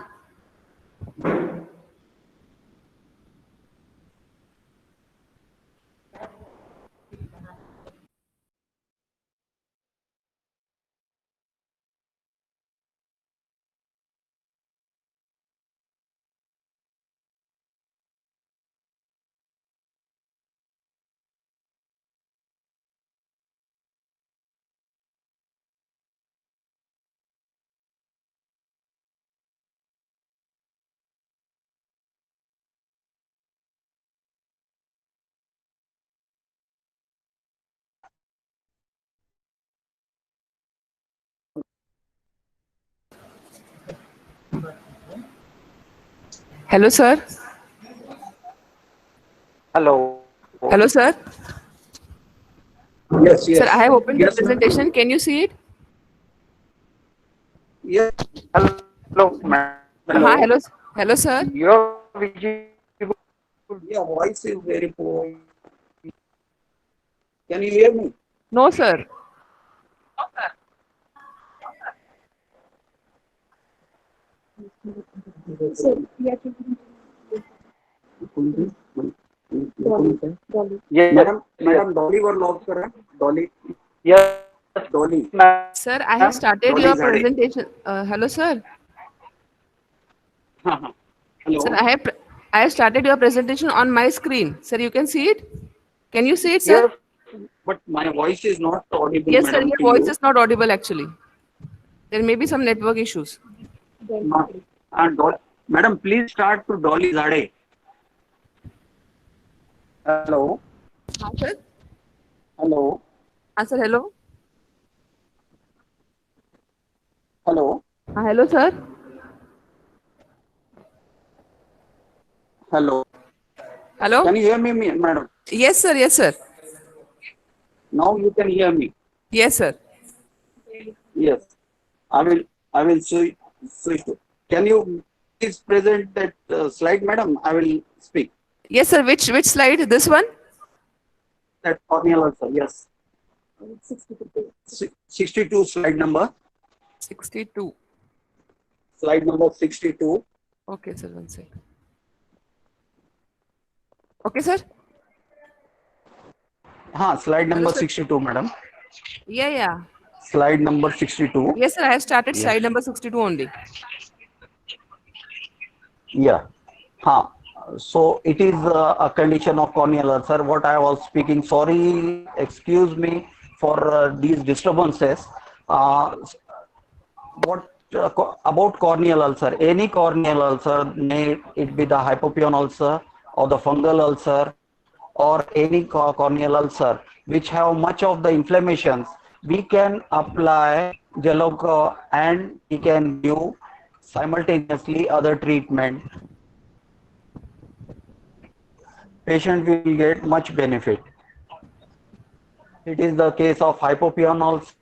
Hello sir. Hello. Hello sir. Yes, Sir, I yes. have opened the Yes, ma'am. presentation. Can you see it? Yes. Hello madam. हाँ hello. Hello sir. You are visible. Your voice is very poor. Can you hear me? No sir. Yes. Madam, Dolly were lock करा. Dolly. Yes. Dolly. Sir, I have started Dolly your Zade. presentation. Hello, sir. Sir, Hello. I have started your presentation on my screen. Sir, you can see it? Can you see it, sir? Yes, but my voice is not audible, Yes, sir. madam, Your to voice you. is not audible actually. There may be some network issues. Ma- Madam, please start to Dolly Zade. Hello. Sir? Hello. Sir, hello. Hello. Hello, sir. Hello. Hello. Can you hear me, madam? Yes, sir. Yes, sir. Now you can hear me. Yes, sir. Yes. I will. I will switch. Can you please present that slide, madam? I will speak. Yes, sir. Which slide? This one? That corneal ulcer. Yes. 62 slide number. 62. Slide number 62. Okay, sir. One second. Okay, sir. Slide Hello, number sir. 62, madam. Yeah, yeah. Slide number 62. Yes, sir. I have started Yes. slide number 62 only. Yeah. Huh. So it is a condition of corneal ulcer. What I was speaking. Sorry, excuse me for these disturbances. Uh, what about corneal ulcer? Any corneal ulcer, may it be the hypopion ulcer or the fungal ulcer or any corneal ulcer, which have much of the inflammations, we can apply Jaloca and we can give simultaneously other treatment. Patient will get much benefit. It is the case of hypopion ulcer.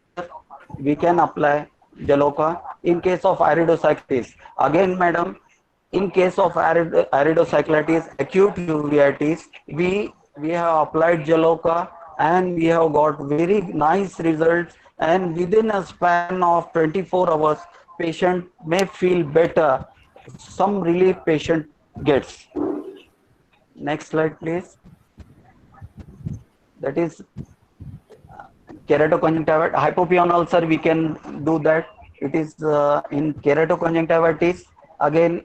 We can apply Jaloca. In case of iridocyclitis, again, madam, in case of iridocyclitis, acute uveitis, we have applied Jaloca and we have got very nice results. And within a span of 24 hours, patient may feel better. Some relief patient gets. Next slide, please. That is keratoconjunctivitis, hypopion ulcer, we can do that. It is in keratoconjunctivitis. Again,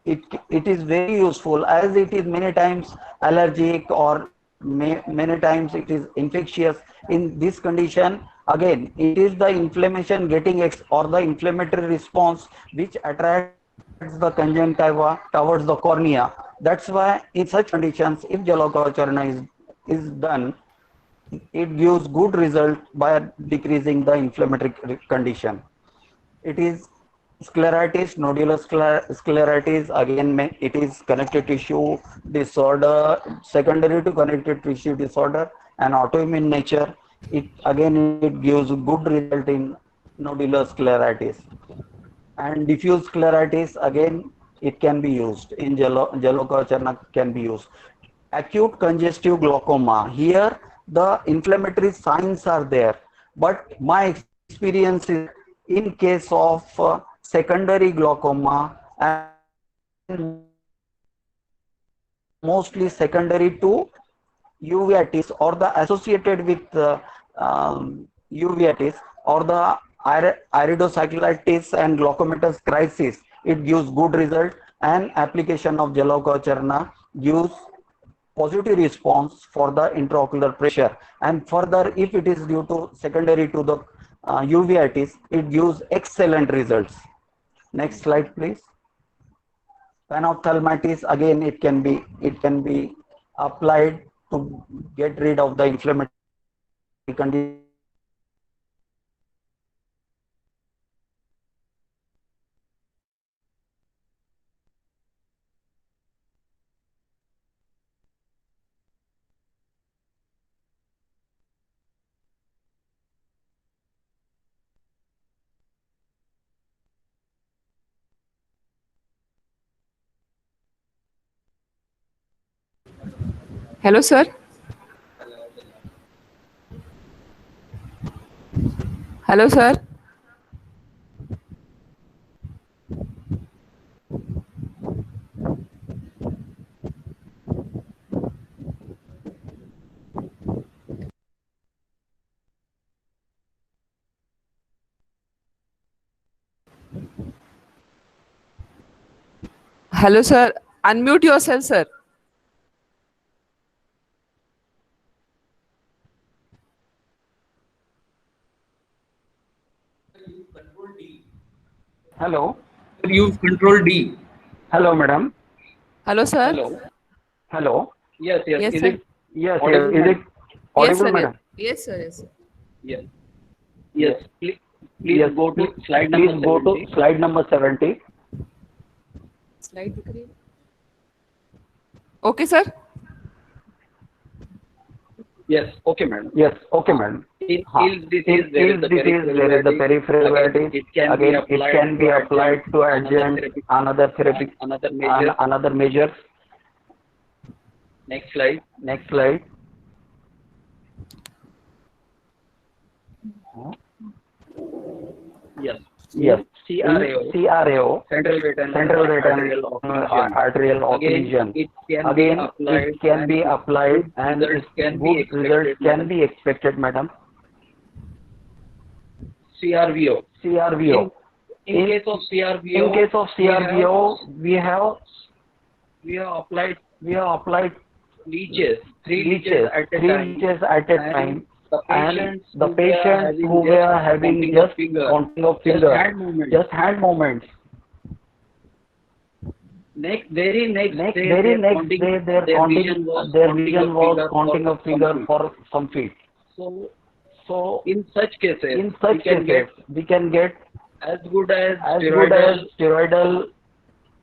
it is very useful as it is many times allergic or many times it is infectious. In this condition, again, it is the inflammation getting or the inflammatory response which attracts the conjunctiva towards the cornea. That's why in such conditions, if Jaloka is done, it gives good result by decreasing the inflammatory condition. It is scleritis, nodular scleritis. Again, it is connective tissue disorder, secondary to connective tissue disorder and autoimmune nature. It gives good result in nodular scleritis. And diffuse scleritis, again, it can be used in Jaloka can be used. Acute congestive glaucoma, here the inflammatory signs are there, but my experience is in case of secondary glaucoma and mostly secondary to uveitis or the associated with uveitis or the iridocyclitis and glaucomatous crisis, it gives good result. And application of Jaloka gives positive response for the intraocular pressure. And further, if it is due to secondary to the uveitis, it gives excellent results. Next slide, please. Panophthalmitis, again, it can be applied to get rid of the inflammatory condition. Again, it gives good result. And application of Jaloka gives excellent result. Hello, sir. Hello, sir. Hello, sir. Unmute yourself, sir. Hello. Use control D. Hello, madam. Hello, sir. Hello. Hello. Yes, yes. Yes, Is sir. it Yes, yes. audible, Is it madam? Yes, audible, sir. Yes, madam? yes, sir. Yes, sir. Yes. Yes. Yes. Please Yes. go to slide Please number go to 70. slide number 70. Slide दिख रही है? Okay, sir. Yes. Okay, madam. Yes. Okay, madam. In Ha. ill In disease, there is ill the disease, peripheral there is the varieties. peripheral Again, varieties. it can be Again, it applied can to be applied adjunct to another adjunct therapy, another therapy, another measure. another measure. Next slide. Next slide. Yes. Yes. In In CRAO, CRAO, central retinal central retinal arterial occlusion. arterial Again, occlusion. it can be Again, applied it can and be applied good and results can be good results expected, can madam. be expected, madam. CRVO. CRVO. In case of In CRVO, case of CRVO, we have applied we have applied leeches, three leeches at a three time, leeches at a and time, the and patients the who were patients having who just were having pointing of just finger, counting of just finger, hand movement. just hand movements. Very next day, Very next day, their vision was their pointing vision of was finger for counting of some finger feet. for some feet. So So in such cases, in such we can get cases, we can get as good as as good as steroidal steroidal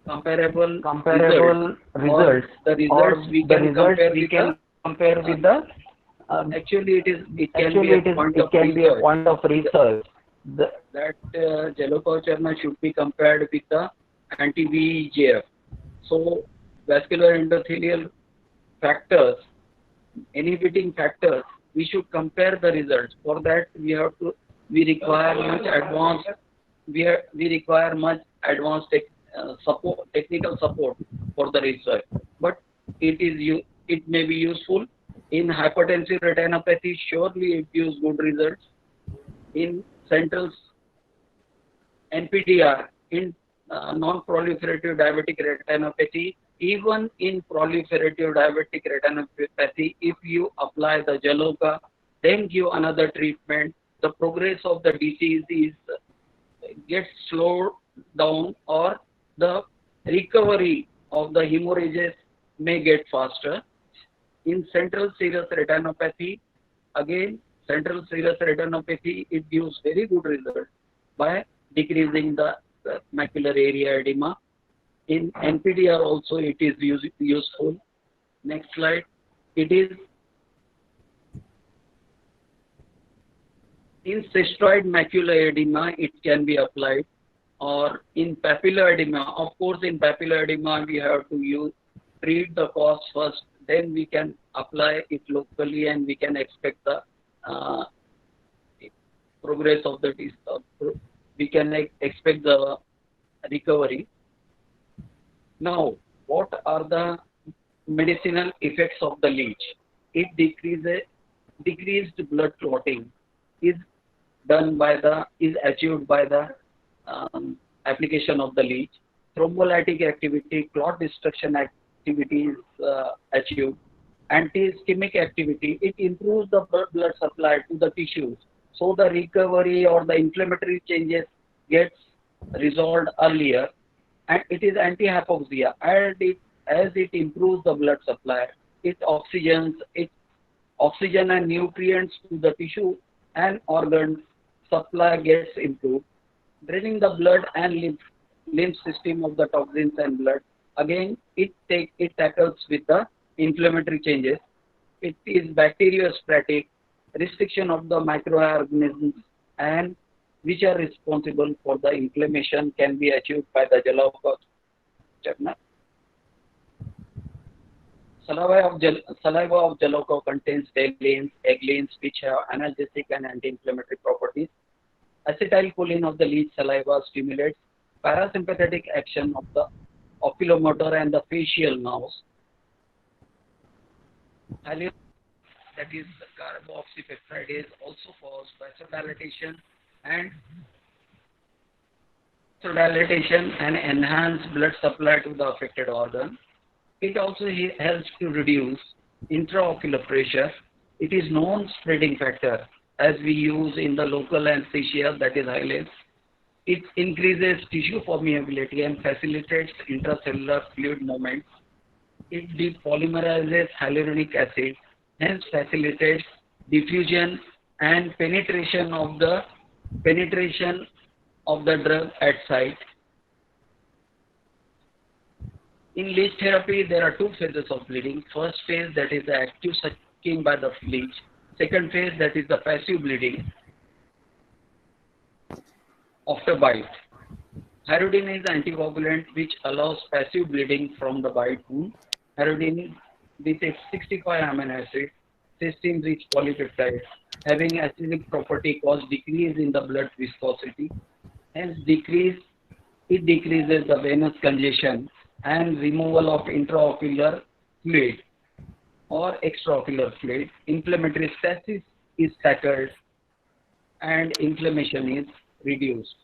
comparable comparable results, or the results we can compare with the compare with the actually it can be actually a point it of can be a research point of research. that Jalopavacharna should be compared with the anti-VEGF. So vascular endothelial factors, inhibiting factors, we should compare the results. For that, we require much advanced, we require much advanced technical support for the research. But it may be useful in hypertensive retinopathy. Surely it gives good results in central NPDR, in non-proliferative diabetic retinopathy, even in proliferative diabetic retinopathy, if you apply the Jaloka, then give another treatment, the progress of the disease gets slowed down, or the recovery of the hemorrhages may get faster. In central serous retinopathy, again, central serous retinopathy, it gives very good results by decreasing the macular area edema. In NPDR also it is useful. Next slide. It is in cystoid macular edema, it can be applied, or in papillary edema. Of course, in papillary edema, we have to treat the cause first, then we can apply it locally and we can expect the progress of the disease. We can expect the recovery. Now, what are the medicinal effects of the leech? It decreased blood clotting is achieved by the application of the leech. Thrombolytic activity, clot destruction activity is achieved. Anti-ischemic activity, it improves the blood supply to the tissues. So the recovery or the inflammatory changes gets resolved earlier. And it is anti-hypoxia. As it improves the blood supply, it oxygen and nutrients to the tissue and organs supply gets improved, draining the blood and lymph system of the toxins and blood. Again, it tackles with the inflammatory changes. It is bacteriostatic, restriction of the microorganisms, and which are responsible for the inflammation can be achieved by the Jalopavacharna. Saliva of Jaloco contains tailines, egglines, which have analgesic and anti-inflammatory properties. Acetylcholine of the leech saliva stimulates parasympathetic action of the oculomotor and the facial nerves. That is the carboxypeptide is also cause vasodilation and vasodilatation and enhance blood supply to the affected organ. It also helps to reduce intraocular pressure. It is non-spreading factor as we use in the local anesthesia, that is Hylex. It increases tissue permeability and facilitates intracellular fluid movement. It depolymerizes hyaluronic acid, hence facilitates diffusion and penetration of the drug at site. In leech therapy, there are two phases of bleeding. First phase, that is the active sucking by the leech. Second phase, that is the passive bleeding after bite. Pyridine is an anticoagulant which allows passive bleeding from the bite wound. Pyridine with its 65 amino acid, cysteine-rich polypeptide, having acidic property cause decrease in the blood viscosity. Hence, it decreases the venous congestion and removal of intraocular fluid or extraocular fluid. Inflammatory stasis is tackled and inflammation is reduced.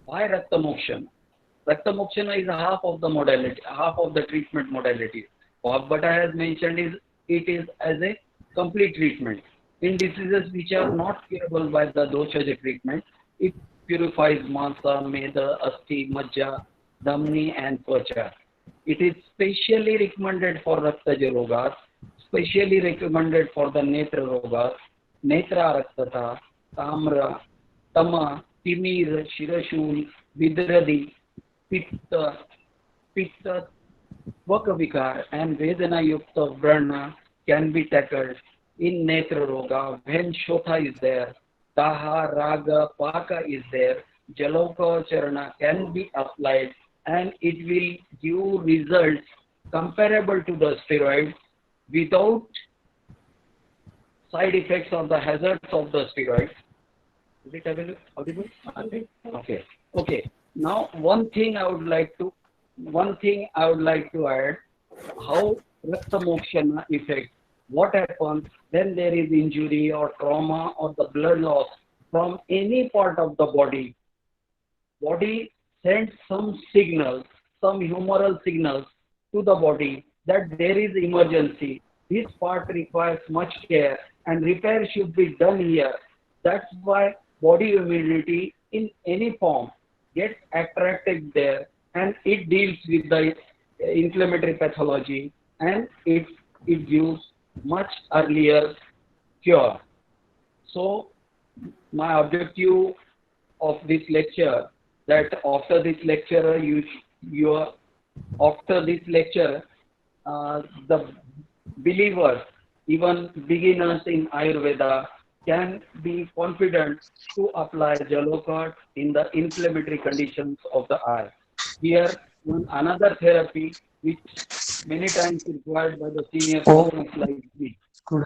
Why Raktamokshan? Raktamokshan is half of the modality, half of the treatment modality. What Bhatta has mentioned is it is as a complete treatment. In diseases which are not curable by the doshaja treatment, it purifies masa, meda, asti, majja, dhamni and tvacha. It is specially recommended for Raktaja rogas, specially recommended for the Netra rogas, Netra Raktata, Tamra, Tama, Timir, Shirashul, Vidradi, Pitta, Vakavikar and Vedana Yukta Vrana can be tackled in Netra Roga when Shotha is there, Taha, Raga, Paka is there, Jaloka Charana can be applied and it will give results comparable to the steroids without side effects or the hazards of the steroids. Is it audible? Okay. Now, one thing I would like to add, how Raktamokshana effect, what happens when there is injury or trauma or the blood loss from any part of the body. Body sends some signals, some humoral signals to the body that there is emergency. This part requires much care and repair should be done here. That's why body immunity in any form gets attracted there and it deals with the inflammatory pathology and it gives much earlier cure. So my objective of this lecture that after this lecture the believers, even beginners in Ayurveda, can be confident to apply Jalokat in the inflammatory conditions of the eye. Here, another therapy which many times required by the senior persons like me. So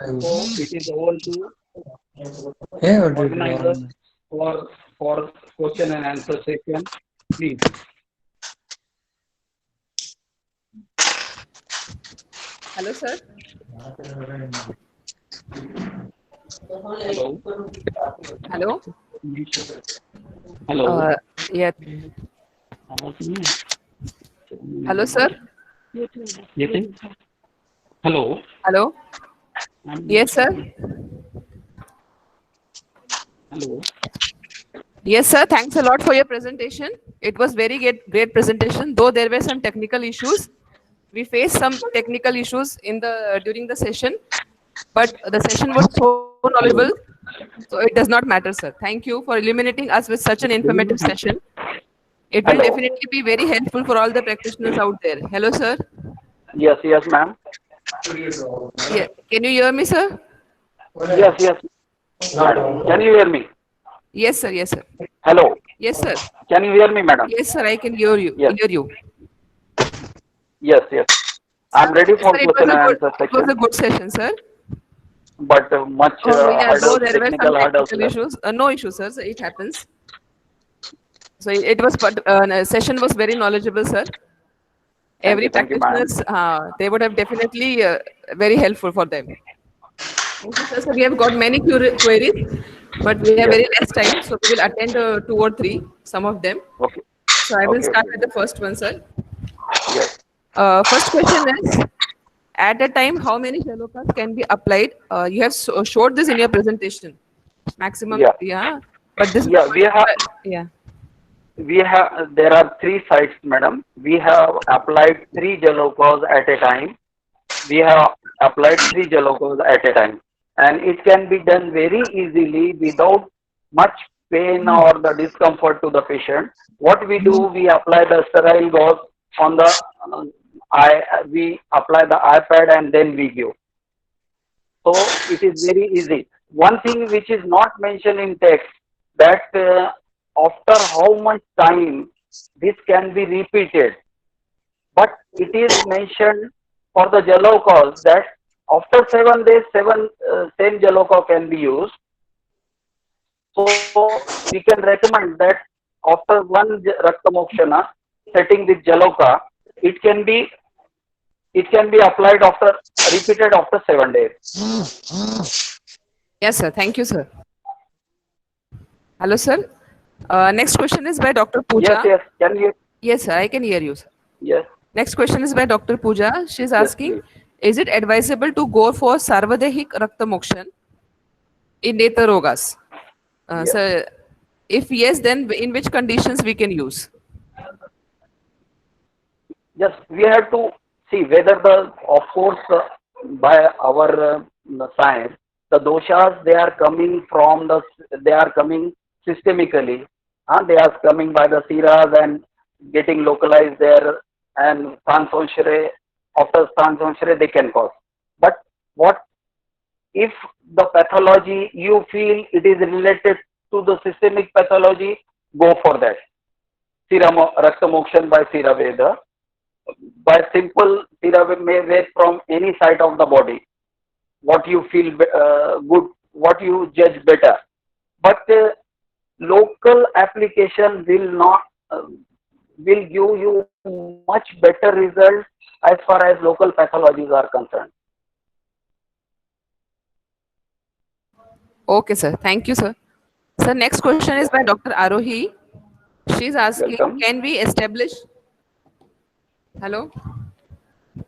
it is all to organizers for question and answer session. Please. Hello, sir. Hello. Hello. Hello. Yeah. Hello, sir. Hello. Hello. Yes, sir. Hello. Yes, sir. Thanks a lot for your presentation. It was very great presentation, though there were some technical issues. We faced some technical issues during the session, but the session was so knowledgeable, so it does not matter, sir. Thank you for illuminating us with such an informative session. It will definitely be very helpful for all the practitioners out there. Hello, sir. Yes, ma'am. Yeah. Can you hear me, sir? Yes. Madam, can you hear me? Yes, sir. Yes, sir. Hello. Yes, sir. Can you hear me, madam? Yes, sir. I can hear you. Yes. Yes. I'm ready for Sir, question and answer it was section. a good session, sir. But much Yeah, though hurdles, there were some technical hurdles. technical issues. No issues, sir. So it happens. So it was, session was very knowledgeable, sir. Every Thank you, ma'am. practitioners, they would have definitely very helpful for them. Thank you, sir. So we have got many queries. but we have Yes. very less time, so we will attend two or three, some of them. Okay. So I will Okay. start Okay. with the first one, sir. Yes. First question is, at a time, how many shalokas can be applied? You have showed this in your presentation. Maximum, Yeah. yeah. But this Yeah. number, yeah. There are three sites, madam. We have applied three Jalocos at a time. We have applied three Jalocos at a time. And it can be done very easily without much pain or the discomfort to the patient. What we do, we apply the sterile gauze on the we apply the iPad and then we give. So it is very easy. One thing which is not mentioned in text, that after how much time this can be repeated, but it is mentioned for the jello cause that after 7 days, same jello cause can be used. So we can recommend that after one Rakta Mokshana setting with Jaloka, it can be it can be applied after repeated after 7 days. Yes, sir. Thank you, sir. Hello, sir. Next question is by Dr. Yes, Pooja. yes. Can you? Yes, sir. I can hear you, sir. Yes, Next question is by Dr. Pooja. She's yes, asking, please. is it advisable to go for Sarvadehik Rakta Mokshan in Neta Rogas? Yes. So, if yes, then in which conditions we can use? Yes, we have to see whether of course, by our science, the doshas they are coming systemically, they are coming by the siras and getting localized there, and after Sansanshre they can cause. But what if the pathology you feel it is related to the systemic pathology, go for that. Rakta Mokshan by Siraveda. By simple Sira may vary from any side of the body. What you feel good, what you judge better. But local application will give you much better results as far as local pathologies are concerned. Okay, sir. Thank you, sir. Sir, next question is by Dr. Arohi. She's asking, Welcome. can we establish? Hello?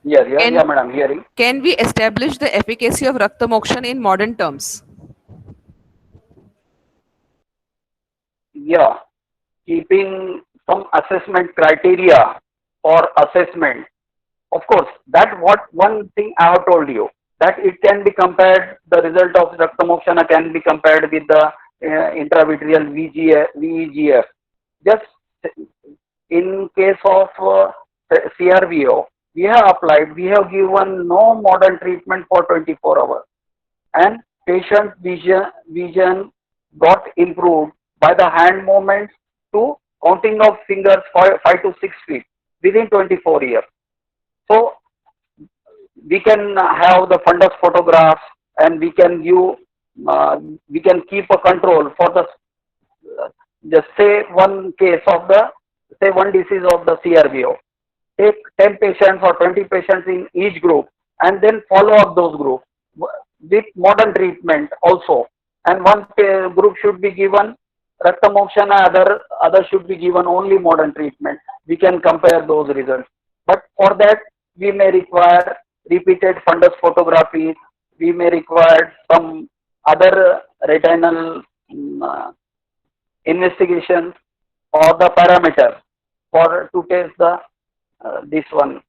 Yeah, yeah, Can, yeah, madam. Hearing. can we establish the efficacy of Rakta Mokshan in modern terms? Yeah, keeping some assessment criteria for assessment. Of course, that what one thing I have told you, that it can be compared, the result of Raktamokshana can be compared with the intravitreal VEGF. Just in case of CRVO, we have given no modern treatment for 24 hours, and patient vision got improved by the hand movements to counting of fingers 5 to 6 feet within 24 years. So we can have the fundus photographs, and uh, we can keep a control for the just say one case of the say one disease of the CRVO. Take 10 patients or 20 patients in each group and then follow up those groups with modern treatment also. And one group should be given Rakta Mokshana, other should be given only modern treatment. We can compare those results. But for that, we may require repeated fundus photography. We may require some other retinal investigation or the parameter for to test the this one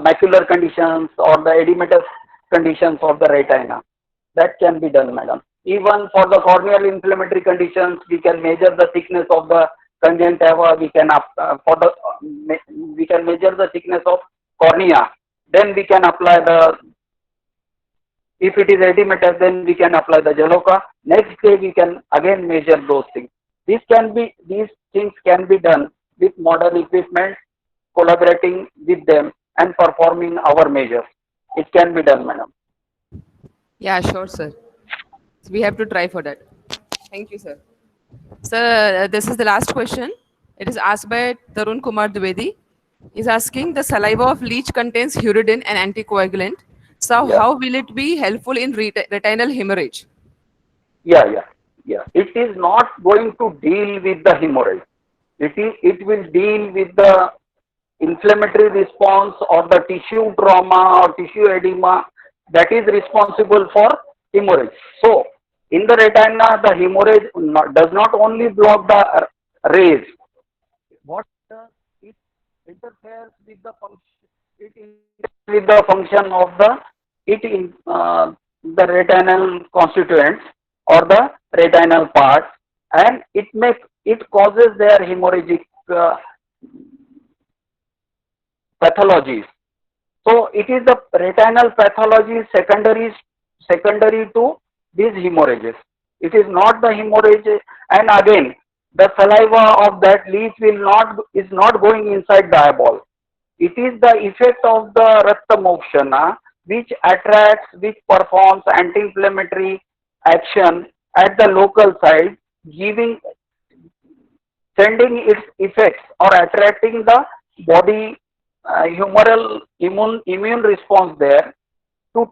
macular conditions or the edematous conditions of the retina. That can be done, madam. Even for the corneal inflammatory conditions, we can measure the thickness of the conjunctiva. We can measure the thickness of cornea. Then we can apply the, if it is edematous, then we can apply the Jaloka. Next day we can again measure those things. These things can be done with modern equipment, collaborating with them and performing our measures. It can be done, madam. Yeah, sure, sir. We have to try for that. Thank you, sir. Sir, this is the last question. It is asked by Tarun Kumar Dwivedi. He's asking, the saliva of leech contains uridine and anticoagulant. So Yeah. how will it be helpful in retinal hemorrhage? Yeah. It is not going to deal with the hemorrhage. It will deal with the inflammatory response or the tissue trauma or tissue edema that is responsible for hemorrhage. So, in the retina, the hemorrhage does not only block the rays. What does it interferes with the function? It interferes with the function of the retinal constituents or the retinal parts, and it causes their hemorrhagic uh, pathologies. So it is the retinal pathology secondary to these hemorrhages. It is not the hemorrhage, and again the saliva of that leech is not going inside the eyeball. It is the effect of the Ratta Mokshana which attracts, which performs anti-inflammatory action at the local site, giving sending its effects or attracting the body humoral immune response there to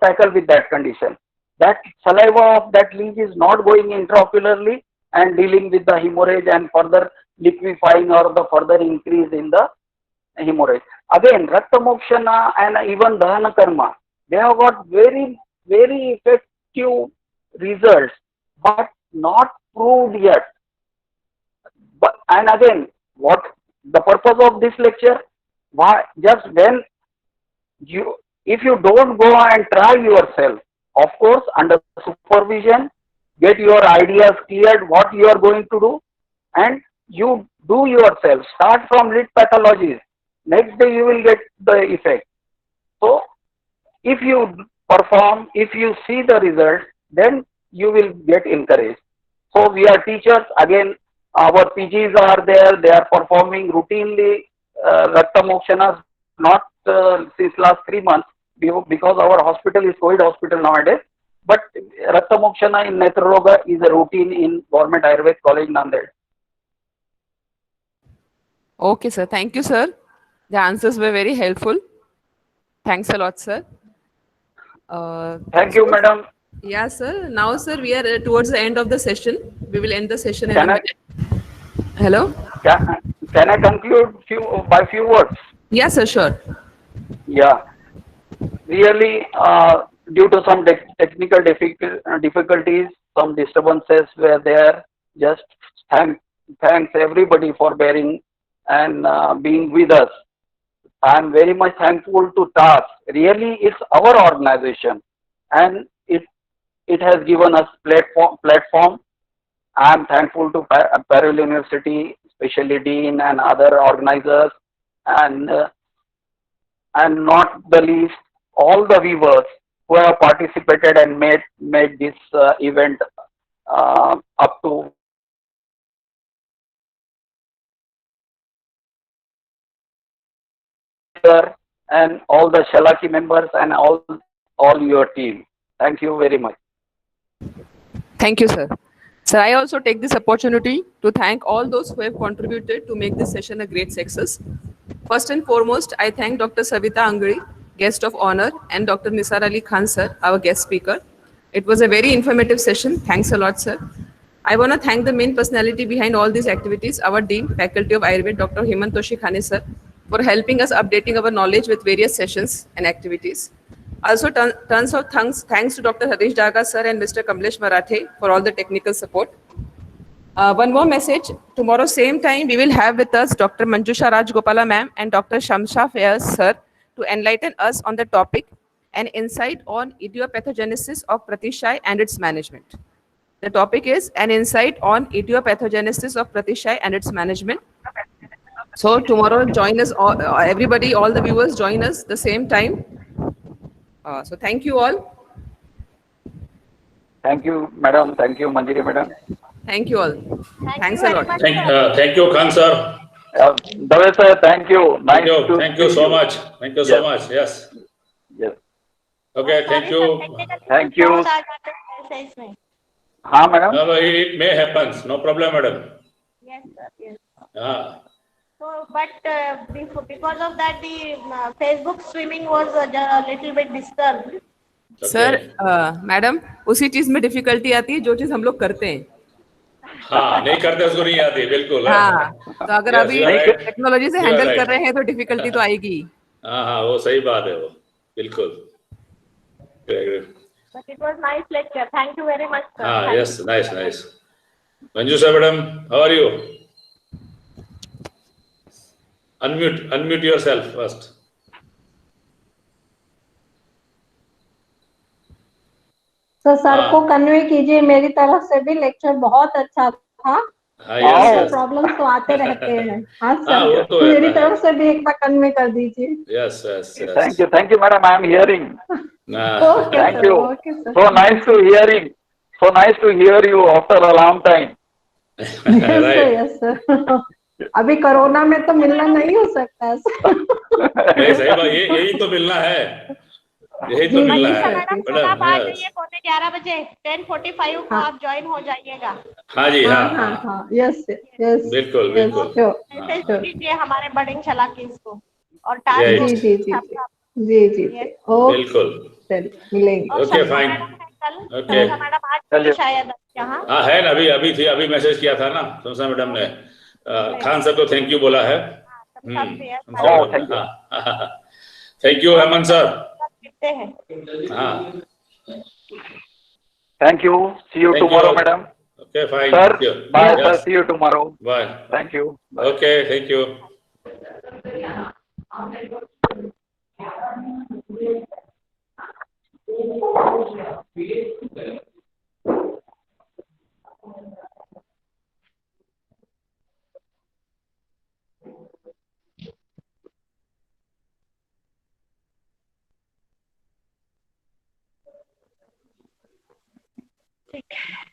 tackle with that condition. That saliva of that leech is not going intraocularly and dealing with the hemorrhage and further liquefying or the further increase in the hemorrhage. Again, Rakta Mokshana and even Dahana Karma, they have got very effective results, but not proved yet. But and again, what the purpose of this lecture? Why just when you if you don't go and try yourself, of course under supervision, get your ideas cleared what you are going to do, and you do yourself. Start from lid pathologies. Next day you will get the effect. So if you perform, if you see the result, then you will get encouraged. So we are teachers again. Our PGs are there. They are performing routinely Rakta Mokshanas, not since last 3 months because our hospital is COVID hospital nowadays. But Rakta Mokshana in Netraroga is a routine in Government Ayurved College, Nanded. Okay, sir. Thank you, sir. The answers were very helpful. Thanks a lot, sir. Thank you, madam. Yeah, sir. Now, sir, we are towards the end of the session. We will end the session in a Can I minute. Hello? can I conclude by few words? Yes, sir, sure. Yeah, really, due to some technical difficulties, some disturbances were there. Just thanks everybody for bearing and being with us. I am very much thankful to TAS. Really, it's our organization, and it has given us platform. I am thankful to Parallel University, especially Dean and other organizers, and not the least all the viewers who have participated and made this event up to and all the Shalaki members and all your team. Thank you very much. Thank you, sir. Sir, I also take this opportunity to thank all those who have contributed to make this session a great success. First and foremost, I thank Dr. Savita Angri, guest of honor, and Dr. Nisar Ali Khan, sir, our guest speaker. It was a very informative session. Thanks a lot, sir. I want to thank the main personality behind all these activities, our Dean, Faculty of Ayurveda, Dr. Himantoshi Khane, sir, for helping us updating our knowledge with various sessions and activities. Also, tons of thanks to Dr. Harish Daga, sir, and Mr. Kamlesh Marathe for all the technical support. One more message. Tomorrow, same time, we will have with us Dr. Manjusha Rajgopala ma'am and Dr. Shamsha Fayaz sir to enlighten us on the topic and insight on idiopathogenesis of pratishay and its management. The topic is an insight on idiopathogenesis of pratishay and its management. So tomorrow, join us, everybody, all the viewers, join us the same time. So thank you all. Thank you, madam. Thank you, Manjiri madam. Thank you all. Thanks a lot. Thank you, Khan sir. Dave sir, thank you. Thank you. Thank you so much. Thank you so much. Yes. Yes. Okay. Thank you. Thank you. हाँ madam. No, it may happen. No problem, madam. Yes, sir. Yes. So, but because of that, the Facebook streaming was a little bit disturbed. Sir madam उसी चीज में difficulty आती है जो चीज हम लोग करते हैं। हाँ, नहीं करते उसको नहीं आती, बिल्कुल। हाँ, तो अगर यस, अभी यू आर राइट, टेक्नोलॉजी से यू आर हैंडल कर राइट। रहे हैं तो डिफिकल्टी तो आएगी। हाँ हाँ, वो सही बात है, वो बिल्कुल। But it was nice lecture. Thank you very much, sir. हाँ, Thank yes, nice nice. Manjusha madam, how are you? Unmute yourself first. Sir को कन्वे कीजिए मेरी तरफ से भी लेक्चर बहुत अच्छा था। हाँ, यस ऐसे यस। प्रॉब्लम्स तो आते रहते हैं। हाँ हाँ, सर, वो तो मेरी रहता है। तरफ से भी एक बार कन्वे कर दीजिए। Yes yes yes. Thank you, madam. I am hearing. Okay Thank sir, you. Okay sir. So nice to hearing. So nice to hear you after a long time. Yes sir, right. Yes sir. अभी corona में तो मिलना नहीं हो सकता है sir. नहीं, सही बात, यही तो मिलना है, यही तो जी मिलना जी है सर, मैडम, कल मैडम। आप आ यस, जाइए 11:45 10:45 को हाँ आप ज्वाइन हो जाइएगा। हाँ जी, हाँ हाँ हाँ हाँ, हाँ, यस यस बिल्कुल यस, बिल्कुल। Sure message sure. कीजिए हमारे बडिंग शलाकीज को और टास्क यही, को जी जी जी आपका। जी जी जी, ओके बिल्कुल। सर, मिलेंगे। और ओके, शमसा फाइन। मैडम है कल, ओके। शमसा मैडम आज चलिए। भी शायद यहाँ। हाँ है ना, अभी अभी थी, अभी मैसेज किया था ना शमसा मैडम ने। खान सर को थैंक यू बोला है। शमसा भी है शमसा Oh, मैडम ने, thank you. हाँ। Thank you Hemant sir. मिलते हैं। हाँ, Thank you. See you thank you. tomorrow, madam. Okay, fine, Sir, thank you. bye, sir. Yes, See you tomorrow. Bye. Thank you. Bye. Okay, thank you. ठीक है।